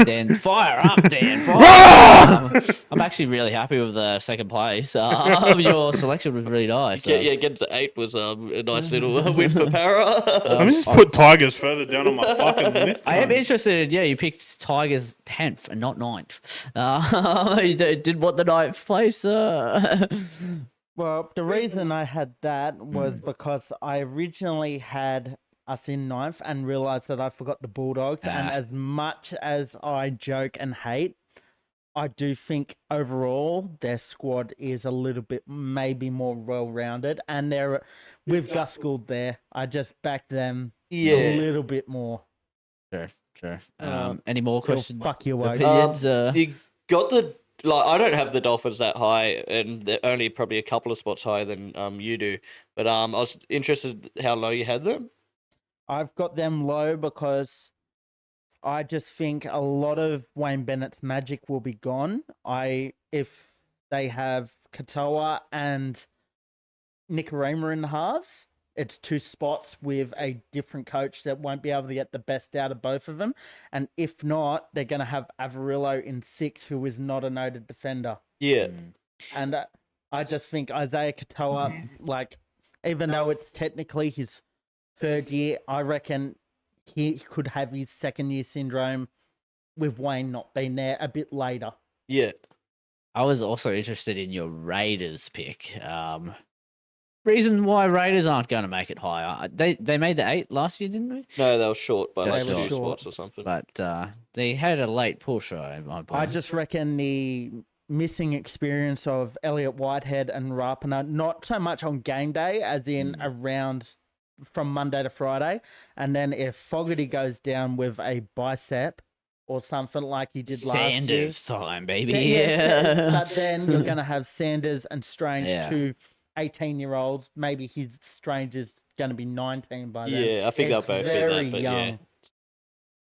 Dan, fire up, Dan. Fire up. I'm actually really happy with the second place. Your selection was really nice. Getting to 8 was a nice little win for Para. Let me just put Tigers further down on my fucking list. I am cunt. interested. Yeah, you picked Tigers 10th and not 9th. You did what the 9th place? Well, the reason I had that was because I originally had us in 9th and realised that I forgot the Bulldogs. And Ah. as much as I joke and hate, I do think overall their squad is a little bit maybe more well-rounded. And they're with Gus Gould there. I just backed them a Yeah. little bit more. Sure. Any more So questions? fuck you, Wogan. Opinions? You got the I don't have the Dolphins that high, and they're only probably a couple of spots higher than you do. But I was interested how low you had them. I've got them low because I just think a lot of Wayne Bennett's magic will be gone. If they have Katoa and Nicarima in the halves, it's 2 spots with a different coach that won't be able to get the best out of both of them. And if not, they're going to have Avarillo in 6, who is not a noted defender. Yeah. And I just think Isaiah Katoa, like, even though it's technically his 3rd year, I reckon he could have his 2nd year syndrome with Wayne not being there a bit later. Yeah. I was also interested in your Raiders pick. Reason why Raiders aren't going to make it higher. They made the 8 last year, didn't they? No, they were short by Just like 2 short. spots or something. But they had a late push. I just reckon the missing experience of Elliot Whitehead and Rapana, not so much on game day as in around from Monday to Friday. And then if Fogarty goes down with a bicep or something like he did last year. Sanders time, baby. But then you're going to have Sanders and Strange, Yeah. 2 18-year-olds. Maybe his Strange is going to be 19 by then. Yeah, I think It's they'll both be very that, but young.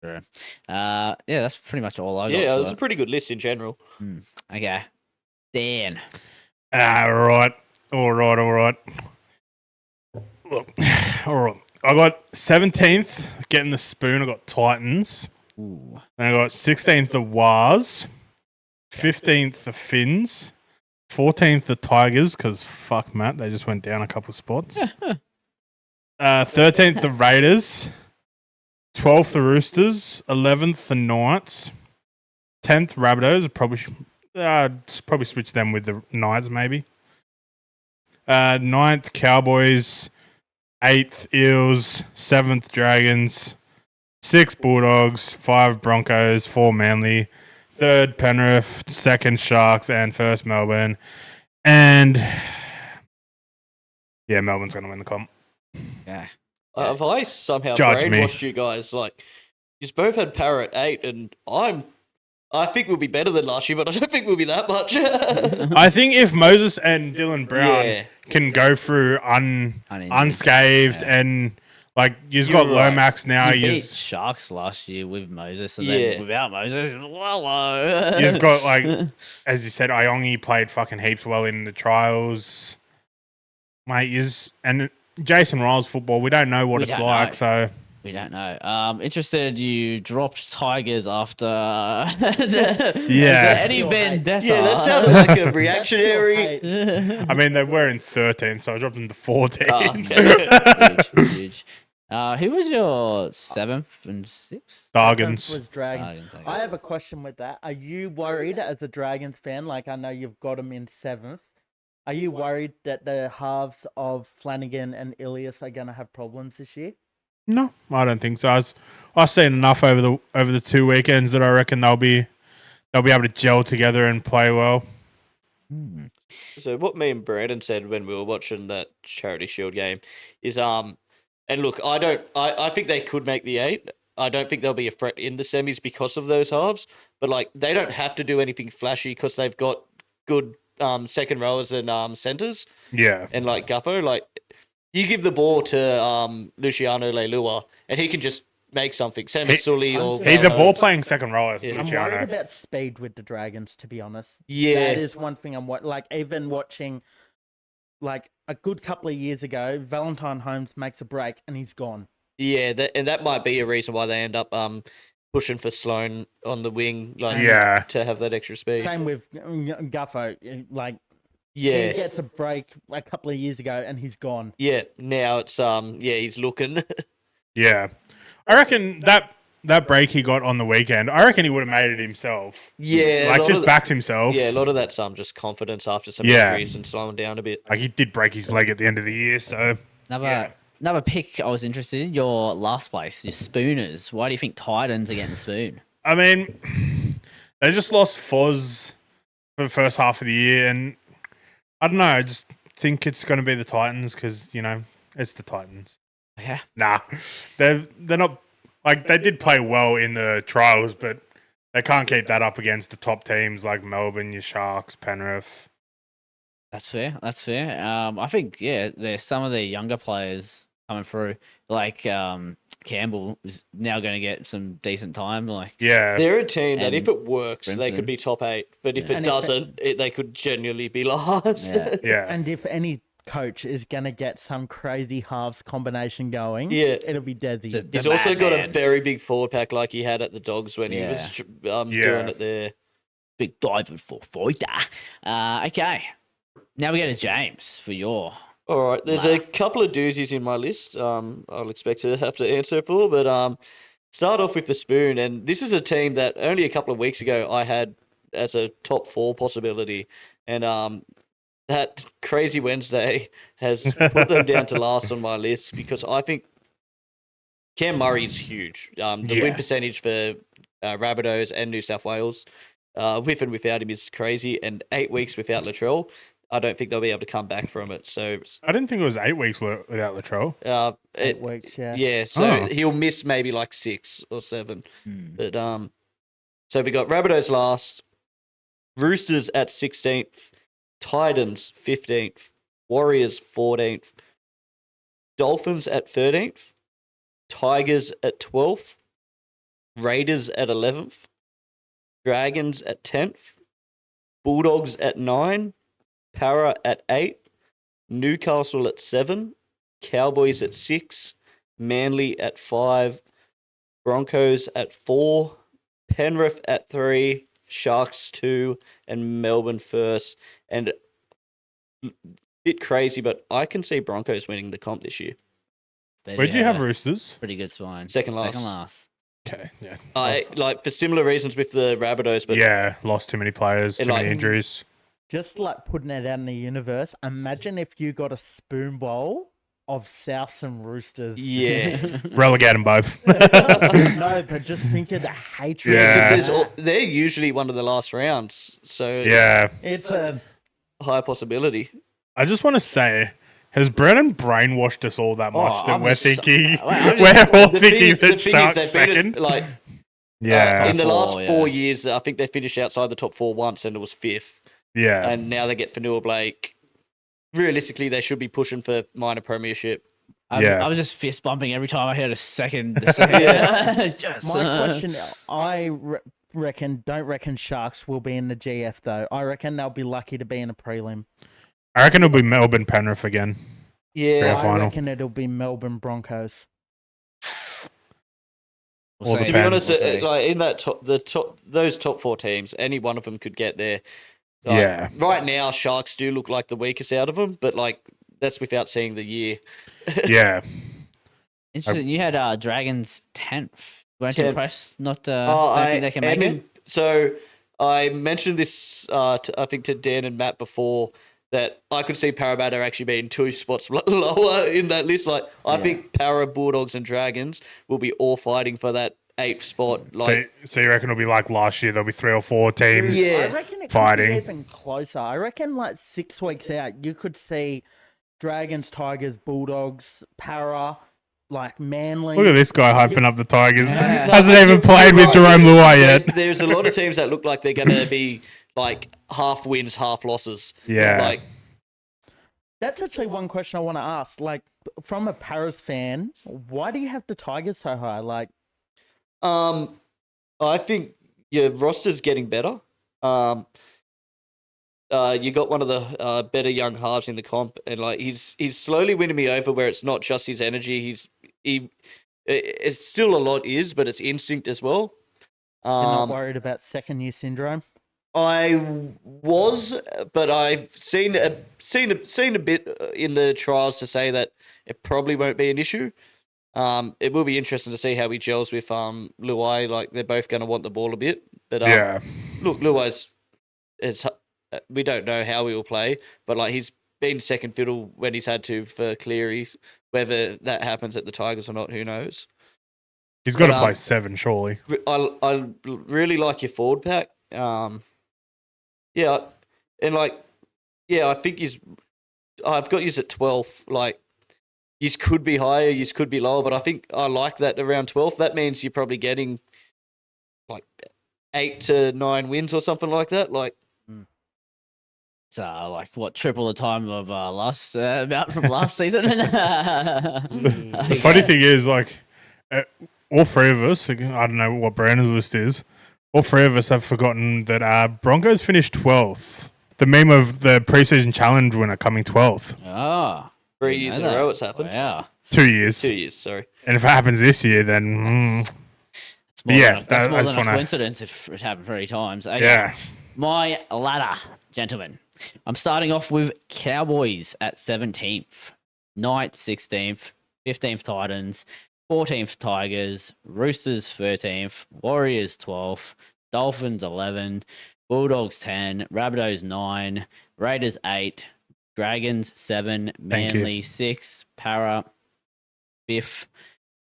Sure. Yeah, that's pretty much all I got. Yeah, for it was a that. pretty good list in general. Okay. Dan. All right. Look, all right. I got 17th, getting the spoon. I got Titans. Ooh. Then I got 16th, the Wars. 15th, the Finns. 14th, the Tigers, because fuck Matt, they just went down a couple spots. 13th, the Raiders. 12th, the Roosters. 11th, the Knights. 10th, Rabbitohs. Probably switch them with the Knights, maybe. 9th, Cowboys. 8th, Eels. 7th, Dragons. 6th, Bulldogs. 5 Broncos. 4 Manly. 3rd, Penrith. 2nd, Sharks. And 1st, Melbourne. And yeah, Melbourne's going to win the comp. Yeah. If I somehow Judge me. brainwashed you guys, like, you both had Parrot 8, and I think we'll be better than last year, but I don't think we'll be that much. I think if Moses and Dylan Brown Yeah. can go through unscathed Yeah. and like you've You're got right. Lomax now, You beat you've Sharks last year with Moses, and Yeah. then without Moses, hello. you've got like as you said, Iongi played fucking heaps well in the trials, mate. And Jason Ryle's football, we don't know what We it's don't like, know. so We don't know. Interested you dropped Tigers after. Yeah. Is there any Pure hate. vendetta? Yeah, that sounded like a Pure reactionary. hate. I mean they were in 13th, so I dropped them to 14th. Oh, okay. Huge. Who was your 7th and 6th? Bargains. Was Dragons. Dragons, okay. I have a question with that. Are you worried as a Dragons fan? Like, I know you've got them in 7th. Are you worried that the halves of Flanagan and Ilias are going to have problems this year? No, I don't think so. I've seen enough over the 2 weekends that I reckon they'll be able to gel together and play well. So what me and Brandon said when we were watching that Charity Shield game is and look, I think they could make the 8. I don't think they'll be a threat in the semis because of those halves, but like they don't have to do anything flashy because they've got good second rowers and centers. Yeah. And like Guffo, like you give the ball to Luciano Leilua and he can just make something. Same as Sully or He's a Valno. ball playing second rower, Yeah. I'm worried Luciano. about speed with the Dragons, to be honest. Yeah. That is one thing like even watching like a good couple of years ago, Valentine Holmes makes a break and he's gone. Yeah, and that might be a reason why they end up pushing for Sloan on the wing, like Yeah. to have that extra speed. Same with Guffo. Like, Yeah. he gets a break a couple of years ago and he's gone. Yeah, now it's he's looking. Yeah. I reckon that break he got on the weekend, I reckon he would have made it himself. Yeah, a Like lot just of backs himself. Yeah, a lot of that's just confidence after some Yeah. injuries and slowing down a bit. Like he did break his leg at the end of the year, so Another pick I was interested in, your last place, your Spooners. Why do you think Titans are getting Spoon? I mean they just lost Foz for the first half of the year, and I don't know, I just think it's gonna be the Titans because, it's the Titans. Yeah. Nah. They're not like they did play well in the trials, but they can't keep that up against the top teams like Melbourne, your Sharks, Penrith. That's fair. I think, there's some of the younger players coming through, like Campbell is now going to get some decent time. Like, Yeah. They're a team that And if it works, they Brimson. could be top 8. But if Yeah. it And doesn't, they could genuinely be last. Yeah. Yeah. And if any coach is going to get some crazy halves combination going, Yeah. it'll be Desi. The He's also got a Batman. very big forward pack like he had at the Dogs when he Yeah. was Yeah. doing it there. big diving for fighter. Okay. Now we go to James for your. All right, there's a couple of doozies in my list. I'll expect to have to answer for, but start off with the Spoon, and this is a team that only a couple of weeks ago I had as a top 4 possibility, and that crazy Wednesday has put them down to last on my list because I think Cam Murray's huge. The win Yeah. percentage for Rabbitohs and New South Wales with and without him is crazy. And 8 weeks without Latrell, I don't think they'll be able to come back from it. So I didn't think it was 8 weeks without Latrell. 8 weeks, yeah. Yeah, so Oh. he'll miss maybe like 6 or 7. But so we got Rabbitohs last, Roosters at 16th, Titans 15th, Warriors 14th, Dolphins at 13th, Tigers at 12th, Raiders at 11th, Dragons at 10th, Bulldogs at 9, Para at 8, Newcastle at 7, Cowboys at 6, Manly at 5, Broncos at 4, Penrith at 3, Sharks 2, and Melbourne first. And bit crazy, but I can see Broncos winning the comp this year. Where'd you have Roosters? Pretty good spine. Second last. Second last. Okay, yeah. Like for similar reasons with the Rabbitohs, but Yeah, lost too many players, too many injuries. Just like putting it out in the universe, imagine if you got a spoon bowl of Souths and Roosters. yeah. Relegate them both. No, but just think of the hatred. Yeah. Because they're usually one of the last rounds, so Yeah. It's a high possibility. I just want to say, has Brennan brainwashed us all that much that I'm we're just- thinking I'm we're just- all The thinking thing that is, Sharks they've been second? like Yeah, in the Top last four, 4 yeah. years, I think they finished outside the top 4 once, and it was 5th. yeah. And now they get Fanua Blake. Realistically, they should be pushing for minor premiership. Yeah. I was just fist bumping every time I heard a second. Yes. my question. Don't reckon Sharks will be in the GF though. I reckon they'll be lucky to be in a prelim. I reckon it'll be Melbourne Penrith again. Yeah, Fair I final. reckon it'll be Melbourne Broncos. We'll All see. to be depends. honest, We'll see. like in that those top 4 teams, any one of them could get there. Like, Yeah. Right now, Sharks do look like the weakest out of them, but like that's without seeing the year. Yeah. Interesting. You had Dragons 10th. Weren't you 10th. impressed? Not. Oh, Don't think they can make it. So I mentioned this, I think, to Dan and Matt before, that I could see Parramatta actually being 2 spots lower in that list. Like, I think Para, Bulldogs, and Dragons will be all fighting for that 8th spot. Like, So you reckon it'll be like last year? There'll be 3 or 4 teams. Yeah. I reckon it Fighting. could be even closer. I reckon like 6 weeks out, you could see Dragons, Tigers, Bulldogs, Para, like Manly. Look at this guy hyping up the Tigers. Yeah. Hasn't even played with Jerome Luai yet. There's a lot of teams that look like they're going to be like half wins, half losses. Yeah. Like, That's actually one question I want to ask. Like, from a Paris fan, why do you have the Tigers so high? Like, I think your roster's getting better. You got one of the better young halves in the comp, and like he's slowly winning me over. Where it's not just his energy, it's still a lot but it's instinct as well. you're not worried about second year syndrome? I was, but I've seen a bit in the trials to say that it probably won't be an issue. It will be interesting to see how he gels with Luai. Like they're both going to want the ball a bit, but Yeah. look, Luai's we don't know how he will play, but like he's been second fiddle when he's had to for Cleary. Whether that happens at the Tigers or not, who knows? He's got to But, play 7, surely. I really like your forward pack. Yeah, and like, yeah, I think I've got yous at 12. Like, yous could be higher, yous could be lower, but I think I like that around 12. That means you're probably getting like 8 to 9 wins or something like that. Like, It's like what, triple the time of last amount from last season. The funny thing is, like, all 3 of us, I don't know what Brandon's list is, all 3 of us have forgotten that Broncos finished 12th. The meme of the preseason challenge winner coming 12th. Ah, 3 years in a row it's happened. Wow. 2 years. 2 years, sorry. And if it happens this year, then It's more Yeah, than that's I more just than a wanna- coincidence if it happened 3 times. Okay. yeah. My ladder, gentlemen. I'm starting off with Cowboys at 17th, Knights 16th, 15th Titans, 14th Tigers, Roosters 13th, Warriors 12th, Dolphins 11, Bulldogs 10, Rabbitohs 9, Raiders 8, Dragons 7, Thank you. Manly 6, Para 5th,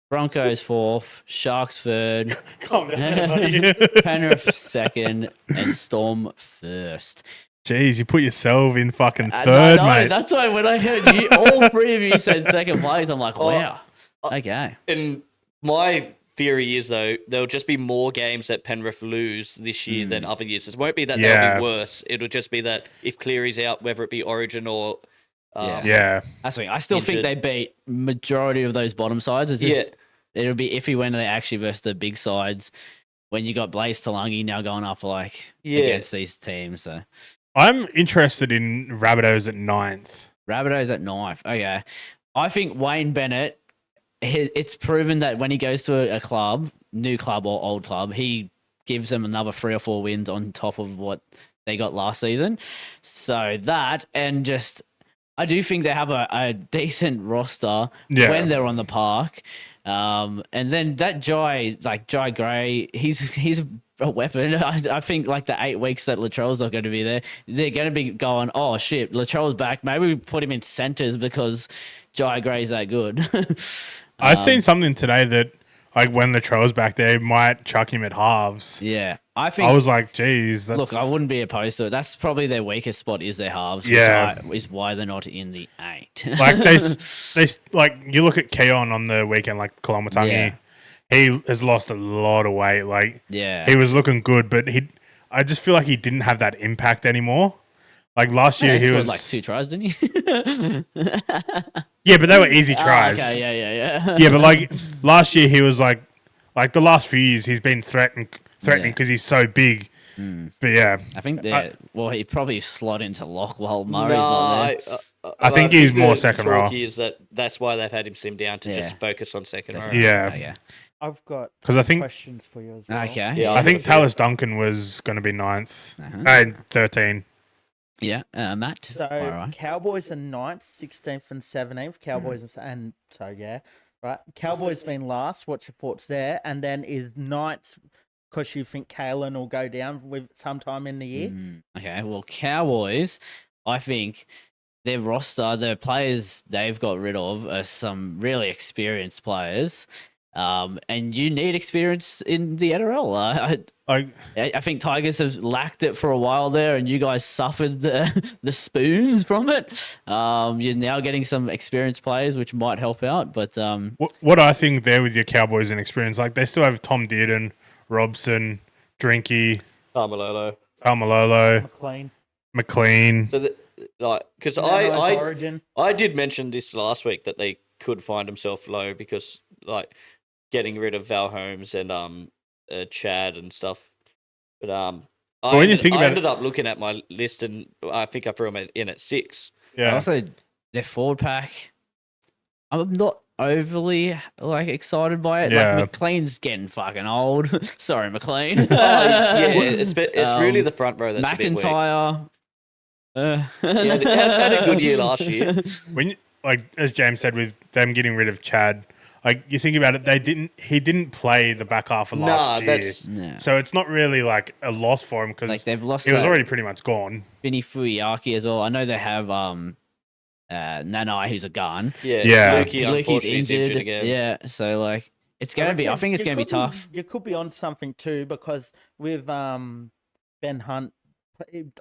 Broncos 4th, Sharks 3rd, Calm down, buddy. Penrith 2nd, and Storm 1st. Jeez, you put yourself in fucking I third, know, mate. that's why when I heard you, all three of you said second place, I'm like, Oh, wow. Okay. And my theory is, though, there'll just be more games that Penrith lose this year than other years. It won't be that they'll be worse. It'll just be that if Cleary's out, whether it be Origin or... Yeah. That's what I still think they beat majority of those bottom sides. It's just, it'll be iffy when they actually versus the big sides. When you got Blaze Talangi now going up against these teams. So I'm interested in Rabbitohs at 9th. Rabbitohs at 9th. Okay. I think Wayne Bennett, it's proven that when he goes to a club, new club or old club, he gives them another 3 or 4 wins on top of what they got last season. So that, and just... I do think they have a decent roster when they're on the park. And then that Jai Gray, he's a weapon. I think like the 8 weeks that Latrell's not going to be there, they're going to be going, oh shit, Latrell's back. Maybe we put him in centres because Jai Gray's that good. I've seen something today that like when Latrell's back, they might chuck him at halves. Yeah. I think I was like, geez. Look, I wouldn't be opposed to it. That's probably their weakest spot is their halves. Which is why they're not in the 8. Like they like you look at Keon on the weekend, like Kolomatangi, he has lost a lot of weight. Like he was looking good, but I just feel like he didn't have that impact anymore. Like last year, he was like 2 tries, didn't he? Yeah, but they were easy tries. Okay, yeah. Yeah, but like last year, he was like the last few years, he's been threatening because he's so big. But yeah, I think he probably slot into lock while Murray's not there. I think he's more second row. Is that's why they've had him slim down to just focus on second row. Yeah. I've got because I think questions for you as well. Okay. Yeah, I think Tallis Duncan was going to be 9th and 13. Yeah, Matt. So Cowboys are 9th, 16th, and 17th. Cowboys and so right. Cowboys been last. What's your thoughts there? And then is 9th because you think Kalen will go down with sometime in the year? Okay. Well, Cowboys, I think their roster, their players they've got rid of are some really experienced players. And you need experience in the NRL. I think Tigers have lacked it for a while there, and you guys suffered the spoons from it. You're now getting some experienced players, which might help out. But what I think there with your Cowboys and experience, like they still have Tom Dearden, Robson, Drinky, Tamalolo, McLean. So because I did mention this last week that they could find themselves low because getting rid of Val Holmes and Chad and stuff. But I ended up looking at my list and I think I threw him in at 6. Yeah. Also, their forward pack, I'm not overly excited by it. Yeah. Like McLean's getting fucking old. Sorry, McLean. It's really the front row that's McIntyre. A bit weak. Had a good year last year. When as James said, with them getting rid of Chad. Like you think about it, he didn't play the back half of last year, so it's not really like a loss for him because they've lost. He was already pretty much gone. Vinny Fuyaki as well. I know they have Nanai, who's a gun. Yeah. Lukey's injured again. Yeah, so it's gonna be. I think it's gonna be tough. You could be on something too because with Ben Hunt,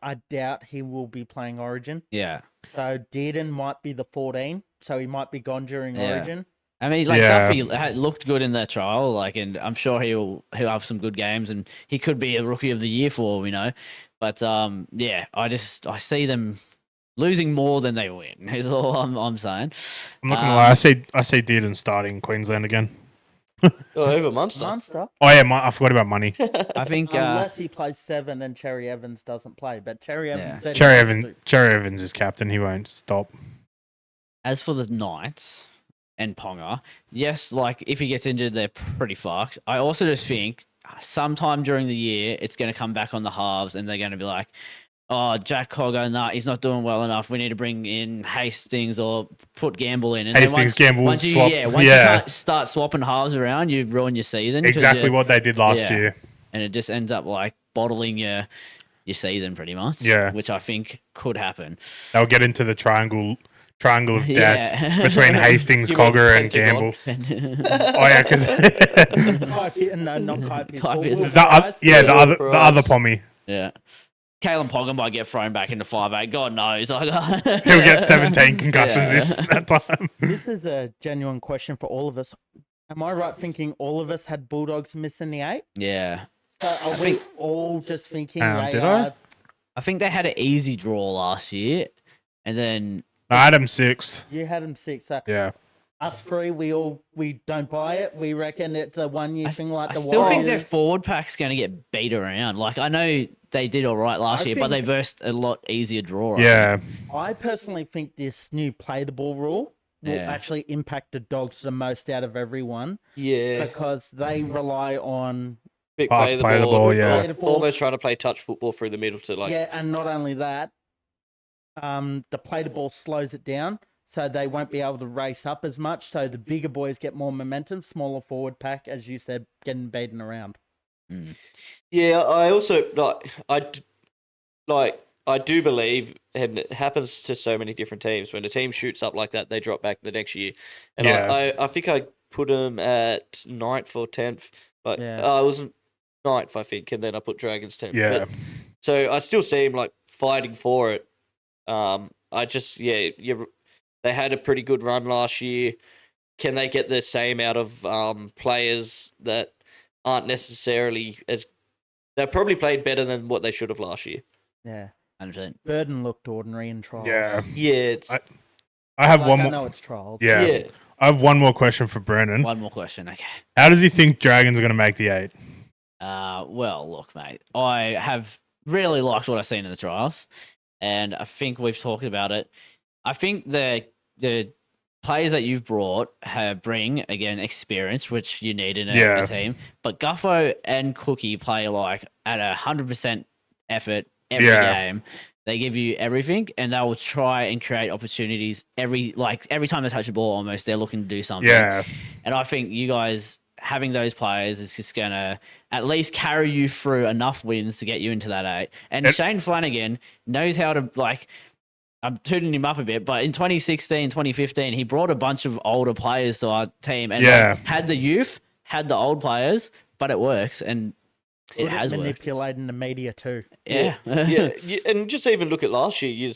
I doubt he will be playing Origin. Yeah. So Dearden might be the 14, so he might be gone during Origin. I mean, Duffy looked good in that trial, and I'm sure he'll have some good games, and he could be a rookie of the year for all we know. But I see them losing more than they win. Is all I'm saying. I'm not gonna lie. I see Dearden starting Queensland again. Over Munster. Oh yeah, I forgot about money. I think unless he plays 7 and Cherry Evans doesn't play, but Cherry Evans said Cherry Evans is captain. He won't stop. As for the Knights and Ponga, yes, if he gets injured, they're pretty fucked. I also just think sometime during the year, it's going to come back on the halves and they're going to be like, oh, Jack Cogger, he's not doing well enough. We need to bring in Hastings or put Gamble in. And once you can't start swapping halves around, you've ruined your season. Exactly what they did last year. And it just ends up bottling your season pretty much. Yeah. Which I think could happen. They'll get into the triangle triangle of death Yeah. between Hastings, You mean Cogger, and Pentagon? Gamble. Oh yeah, because No, not Kite Pierce. Kite Pierce. the other Pommy. Yeah. Kalen Pogger might get thrown back into 5'8". God knows. He'll get 17 concussions that time. This is a genuine question for all of us. Am I right thinking all of us had Bulldogs missing the 8? Yeah. So are we all just thinking they did are... I think they had an easy draw last year, and then I had him 6. You had them 6. So Yeah. us 3, we don't buy it. We reckon it's a one-year thing like I the still think their Warriors. forward pack's going to get beat around. Like, I know they did all right last year, but they think- versed a lot easier draw. Yeah. I personally think this new play the ball rule will Yeah. actually impact the Dogs the most out of everyone Yeah. because they rely on Big Pass, play the ball, yeah. play the ball. Almost trying to play touch football through the middle to like. Yeah, and not only that, the play the ball slows it down, so they won't be able to race up as much. So the bigger boys get more momentum, smaller forward pack, as you said, getting beaten around. Yeah, I also I do believe, and it happens to so many different teams. When a team shoots up like that, they drop back the next year. And Yeah. I think I put them at 9th or 10th, but Yeah. I wasn't 9th, I think, and then I put Dragons 10th. Yeah. But, so I still see them like fighting for it. I just they had a pretty good run last year. Can they get the same out of players that aren't necessarily as? They probably played better than what they should have last year. Yeah, 100%. Burden looked ordinary in trials. Yeah. Yeah, it's I have Like, one I more. know it's trials. Yeah. yeah. I have one more question for Brennan. One more question. Okay. How does he think Dragons are going to make the 8? Well, look, mate. I have really liked what I've seen in the trials, and I think we've talked about it. I think the players that you've brought bring again experience, which you need in a team. But Guffo and Cookie play like at 100% effort every game. They give you everything, and they will try and create opportunities every time they touch the ball. Almost, they're looking to do something. Yeah. And I think you guys having those players is just gonna at least carry you through enough wins to get you into that 8. And Shane Flanagan knows how to like. I'm tuning him up a bit, but in 2016, 2015, he brought a bunch of older players to our team and had the youth, had the old players, but it works and it has worked. Manipulating the media too. Yeah. And just even look at last year. You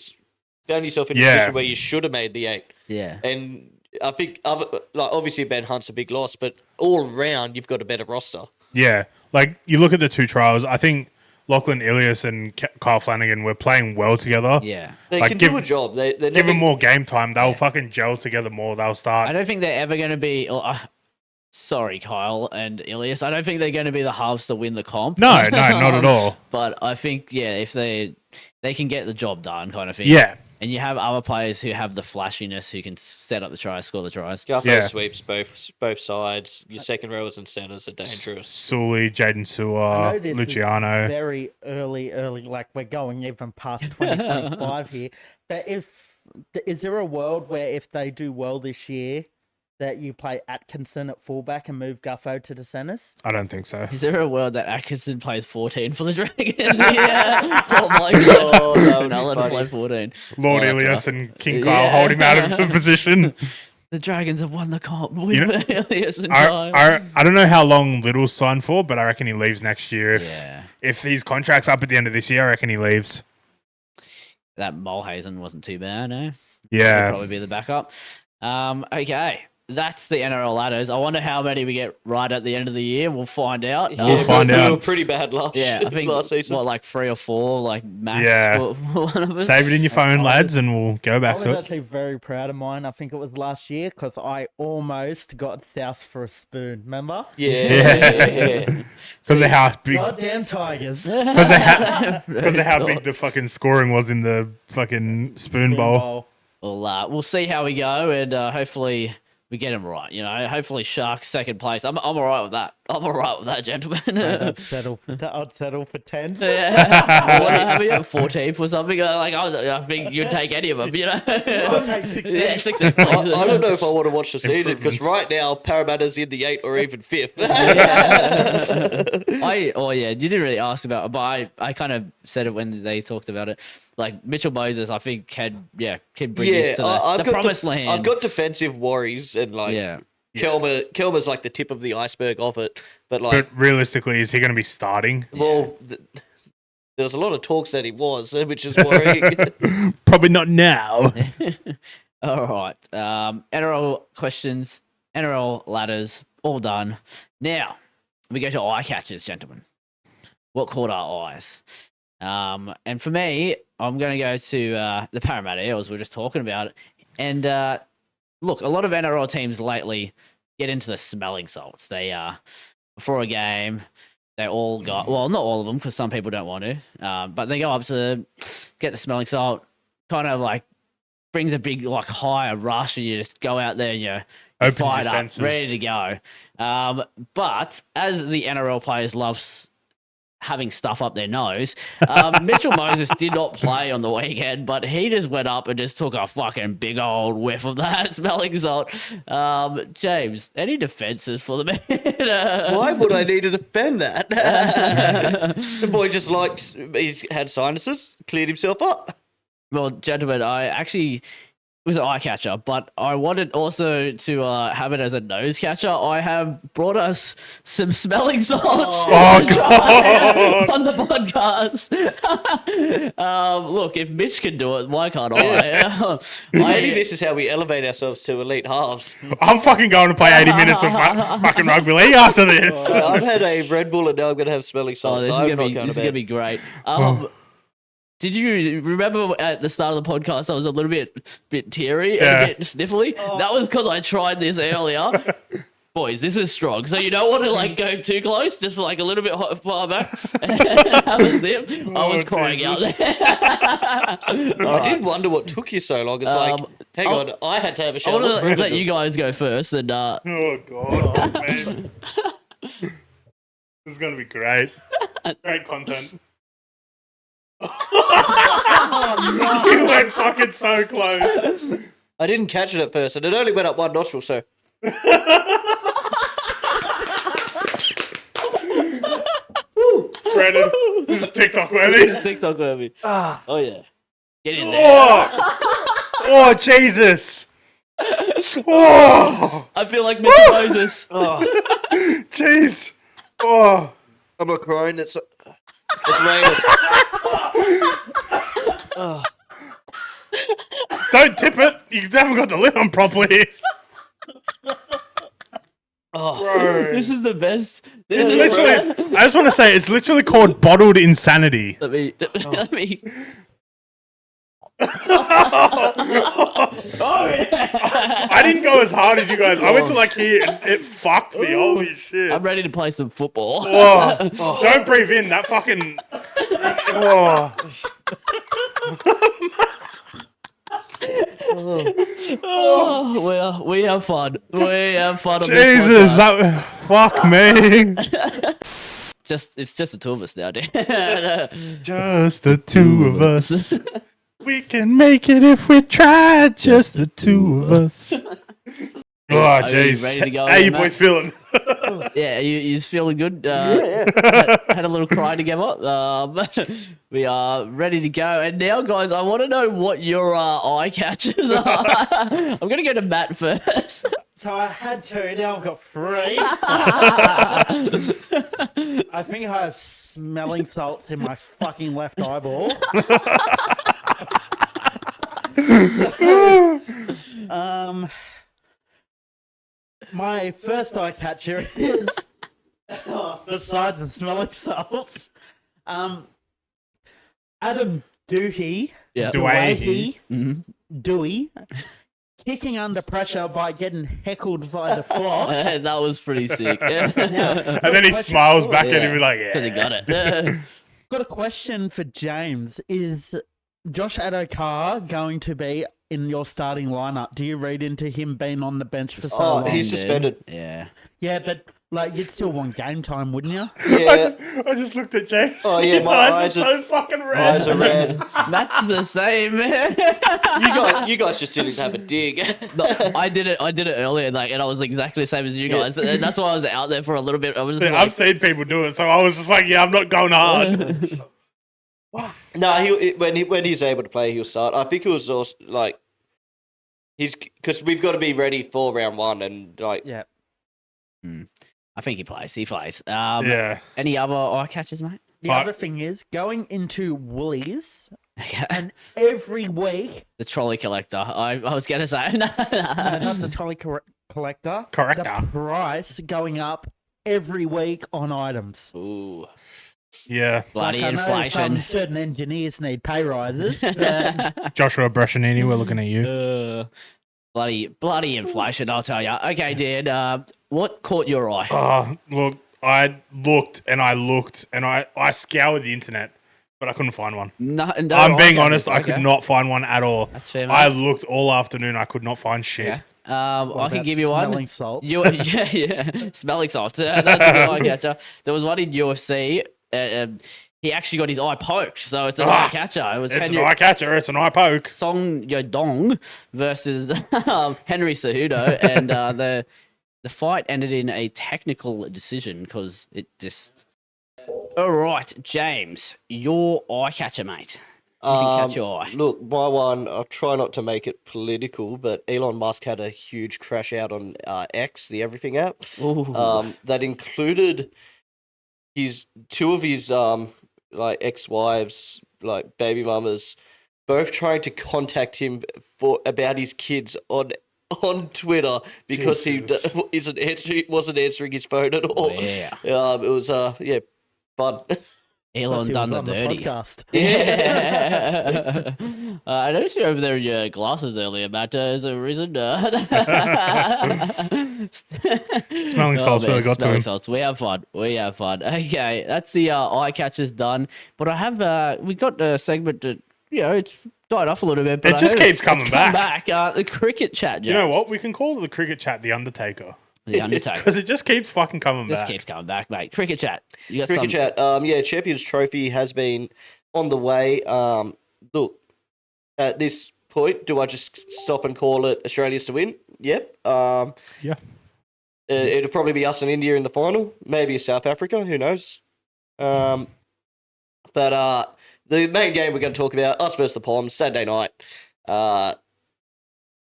found yourself in a position where you should have made the 8. Yeah. And I think obviously Ben Hunt's a big loss, but all around you've got a better roster. Yeah. Like, you look at the 2 trials, I think Lachlan Ilias and Kyle Flanagan were playing well together. Yeah. They Like, can give- do a job. They Give never them more game time. They'll fucking gel together more. They'll I start. don't think they're ever going to be. Sorry, Kyle and Ilias. I don't think they're going to be the halves to win the comp. No, not at all. But I think, if they can get the job done, kind of thing. Yeah. And you have other players who have the flashiness, who can set up the tries, score the tries. Guffo sweeps both sides. Your second rowers and centers are dangerous. Sully, Jaden I Sewer, know this Luciano. is very early, like we're going even past 2025 here. But is there a world where if they do well this year, that you play Atkinson at fullback and move Guffo to the centres? I don't think so. Is there a world that Atkinson plays 14 for the Dragons? Yeah. Poor Mike. Oh, no, let him play 14. Lord Oh, that's Ilias rough. and King Kyle hold him out of the position. The Dragons have won the comp with You know, Ilias and Kyle. I don't know how long Little's signed for, but I reckon he leaves next year. If his contract's up at the end of this year, I reckon he leaves. That Mulhazen wasn't too bad, eh? Yeah. He'll probably be the backup. Okay. That's the NRL ladders. I wonder how many we get right at the end of the year. We'll find out. We'll find We out. were pretty bad last I think last season. like 3 or 4, like max. Yeah. For one of us. Save it in your phone, lads, and we'll go I back was to it. actually very proud of mine. I think it was last year because I almost got South for a spoon. Remember? Yeah. Because of how big, Goddamn Tigers. because of how big the fucking scoring was in the fucking spoon bowl. We'll see how we go, and hopefully we get him right. Hopefully Sharks second place. I'm all right with that. I'm all right with that, gentlemen. I'd settle for 10. Yeah. What have you? 14th or something? I think you'd take any of them, you know? I'll take 16. Yeah, 16th. I don't know if I want to watch the season because Improvements. right now Parramatta's in the 8th or even 5th. You didn't really ask about it, but I kind of said it when they talked about it. Like Mitchell Moses, I think can bring this to the promised land. I've got defensive worries and like Kelmer's like the tip of the iceberg of it, but like But realistically, is he going to be starting? well, there was a lot of talks that he was, which is worrying. Probably not now. All right. NRL questions, NRL ladders, all done. Now we go to eye catchers, gentlemen. What caught our eyes? And for me, I'm going to go to the Parramatta Eels. We're just talking about it. And look, a lot of NRL teams lately get into the smelling salts. They, before a game, they all got, well, not all of them, because some people don't want to, but they go up to get the smelling salt, kind of like brings a big like high, a rush, and you just go out there and you're Opens fired your up, senses. ready to go. But as the NRL players love having stuff up their nose, Mitchell Moses did not play on the weekend, but he just went up and just took a fucking big old whiff of that smelling salt. James, any defenses for the man? Why would I need to defend that? The boy just he's had sinuses, cleared himself up. Well, gentlemen, I actually was an eye catcher, but I wanted also to have it as a nose catcher. I have brought us some smelling salts to try on the podcast. Look, if Mitch can do it, why can't I? Maybe this is how we elevate ourselves to elite halves. I'm fucking going to play 80 minutes of fucking rugby league after this. I've had a Red Bull and now I'm going to have smelling salts. This I'm is not going to be great. Did you remember at the start of the podcast I was a little bit teary and a bit sniffly? That was because I tried this earlier. Boys, this is strong. So you don't want to like go too close, just like a little bit far back. Have a sniff. I was crying out there. I did wonder what took you so long. It's like, hang on, I had to have a I shower. want to let you guys go first. And Oh, God. Man. This is going to be great. Great content. You went fucking so close. I didn't catch it at first, and it only went up one nostril, so. Brandon, this is TikTok worthy. TikTok worthy. Oh yeah, get in there. Oh, Jesus. Oh, I feel like Mr. Moses. jeez. Oh. I'm not crying, it's raining. Don't tip it. You haven't got the lid on properly. Bro. This is the best. It's literally, I just want to say, it's literally called bottled insanity. Let me. I didn't go as hard as you guys. I went to like here and it fucked me. Holy shit. I'm ready to play some football. Don't breathe in. That fucking. Oh. Well, we have fun. We have fun on Jesus, this podcast. that. Fuck me. It's just the two of us now, dude. Just the two of us. We can make it if we try. Just the two of us. Oh, Are you jeez. ready to go How in, you Matt? boys feeling? Yeah, you feeling good? Had a little cry together. We are ready to go. And now, guys, I want to know what your eye catches are. I'm going to go to Matt first. So I had two, now I've got three. I think I have smelling salts in my fucking left eyeball. My first eye catcher is, besides the smelling salts, Adam Doohy. Yeah. Dewey, kicking under pressure by getting heckled by the flock. That was pretty sick. And then he smiles back at him like, Because he yeah. got it. Got a question for James. Is Josh Adokar going to be in your starting lineup? Do you read into him being on the bench for so long? He's suspended. Yeah. Yeah, but Like, you'd still want game time, wouldn't you? Yeah. I just looked at James. Oh, yeah, His my eyes are eyes so fucking red. Eyes are red. That's the same, man. You guys just didn't have a dig. No, I did it earlier, like, and I was exactly the same as you guys. And that's why I was out there for a little bit. I was just I've seen people do it, so I was just like, yeah, I'm not going hard. No, when he's able to play, he'll start. I think it was also like because we've got to be ready for round one, and like Yeah. I think he plays. He plays. Yeah. Any other eye catches, mate? The But- other thing is, going into Woolies, and every week, The trolley collector. I was gonna say. not the trolley collector, Corrector. the price going up every week on items. Ooh, Yeah. bloody Like, I know inflation. certain engineers need pay rises. But Joshua Brescianini, we're looking at you. Bloody inflation, I'll tell you. Okay, Dan, what caught your eye? Oh, look, I looked and I looked and I scoured the internet, but I couldn't find one. No, I'm being eye honest, catches, I could not find one at all. That's fair, I mate. looked all afternoon, I could not find shit. Okay. I can about give you one. smelling salts? Yeah. Smelling salts. That's a good eye catcher. There was one in UFC. He actually got his eye poked, so it's an eye catcher. It was It's an eye catcher, it's an eye poke. Song Yodong versus Henry Cejudo, and the fight ended in a technical decision because it just. All right, James, your eye catcher, mate. You can catch your eye. Look, my one, I'll try not to make it political, but Elon Musk had a huge crash out on X, the Everything app. Ooh. That included two of his like ex-wives, like baby mamas, both trying to contact him about his kids on Twitter because Jesus. he wasn't answering his phone at all. Yeah. It was fun. Elon Plus he done was the on dirty. podcast. Yeah. I noticed you over there in your glasses earlier, Matt. Is there a reason? Smelling salts really got to smelling him. salts. We have fun. Okay, that's the eye catchers done. But I have we got a segment that it's died off a little bit. But It I just heard keeps coming it's come back. The cricket chat. You know James. what? We can call the cricket chat the Undertaker. The Undertaker. Because it just keeps fucking coming Just back. keeps coming back, mate. Cricket chat. You got Cricket some... chat. Champions Trophy has been on the way. Look, at this point, do I just stop and call it Australia's to win? Yep. Yeah. It'll probably be us and India in the final. Maybe South Africa. Who knows? But the main game we're going to talk about, us versus the Poms, Saturday night.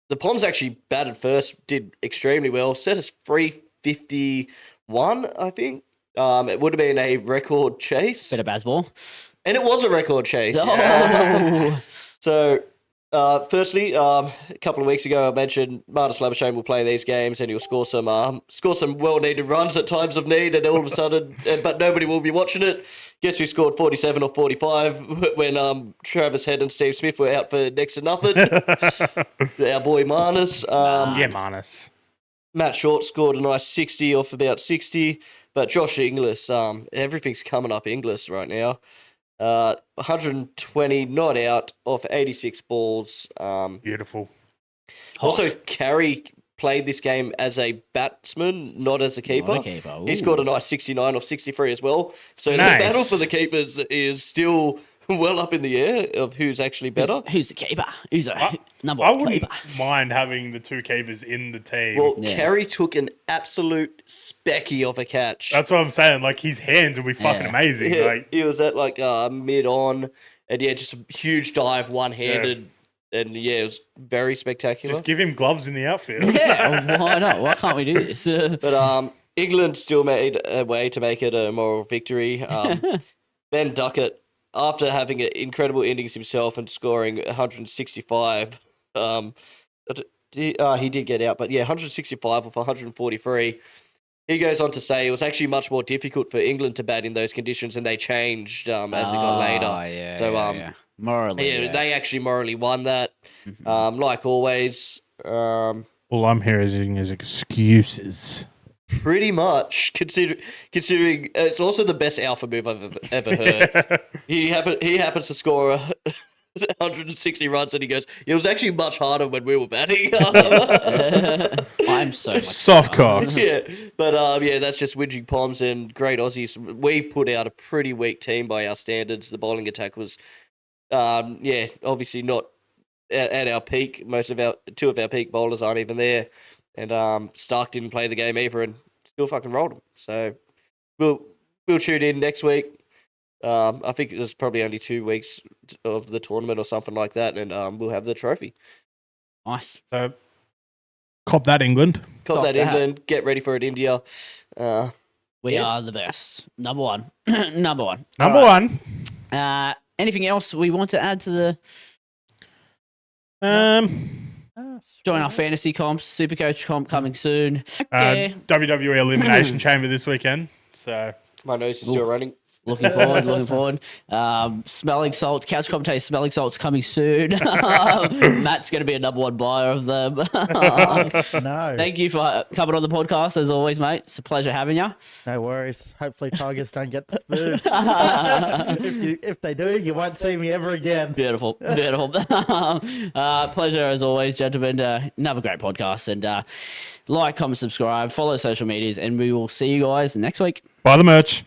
The Poms actually batted first, did extremely well, set us 351, I think. It would have been a record chase. Bit of baseball. And it was a record chase. Oh. So, firstly, a couple of weeks ago, I mentioned Marnus Labuschagne will play these games and he'll score some well-needed runs at times of need, and all of a sudden, but nobody will be watching it. Guess who scored 47 or 45 when Travis Head and Steve Smith were out for next to nothing? Our boy Marnus. Yeah, Manus. Matt Short scored a nice 60 off about 60, but Josh Inglis, everything's coming up Inglis right now. 120 not out off 86 balls. Beautiful. Also, Carey played this game as a batsman, not as a keeper. Not a keeper, He ooh. scored a nice 69 off 63 as well. So Nice. the battle for the keepers is still well up in the air of who's actually better. Who's the keeper? Who's a number I one wouldn't keeper? mind having the two keepers in the team. Well, Yeah. Carey took an absolute specky of a catch. That's what I'm saying. Like, his hands will be fucking Yeah. amazing. Yeah, Like, he was at like mid-on, and just a huge dive, one-handed, and it was very spectacular. just give him gloves in the outfield. Yeah, why not? Why can't we do this? But England still made a way to make it a moral victory. Ben Duckett, after having incredible innings himself and scoring 165, he did get out, but 165 off 143. He goes on to say it was actually much more difficult for England to bat in those conditions, and they changed as it got later. Yeah, So, yeah. Morally, Yeah, yeah. they actually morally won that. Like always, All I'm hearing is excuses. pretty much considering it's also the best alpha move I've ever heard. He happens to score 160 runs, and he goes, "It was actually much harder when we were batting." I'm so much Soft cocks. Yeah, but yeah, that's just whinging Poms and great Aussies. We put out a pretty weak team by our standards. The bowling attack was, yeah, obviously not at our peak. Two of our peak bowlers aren't even there, and Stark didn't play the game either, and still fucking rolled them. So we'll tune in next week. I think there's probably only 2 weeks of the tournament or something like that, and we'll have the trophy. nice. So, cop that, England. Cop that, England. Get ready for it, India. We are the best. Number one. Number one. Number one. Anything else we want to add to the join our fantasy comps, Supercoach comp coming soon? Okay. WWE Elimination Chamber this weekend. So My nose is still running. Looking forward. Smelling salts, couch commentators, smelling salts coming soon. Matt's going to be a number one buyer of them. No. Thank you for coming on the podcast as always, mate. It's a pleasure having you. No worries. Hopefully Tigers don't get spooned. if they do, you won't see me ever again. Beautiful. Pleasure as always, gentlemen. Another great podcast. And like, comment, subscribe, follow social medias, and we will see you guys next week. buy the merch.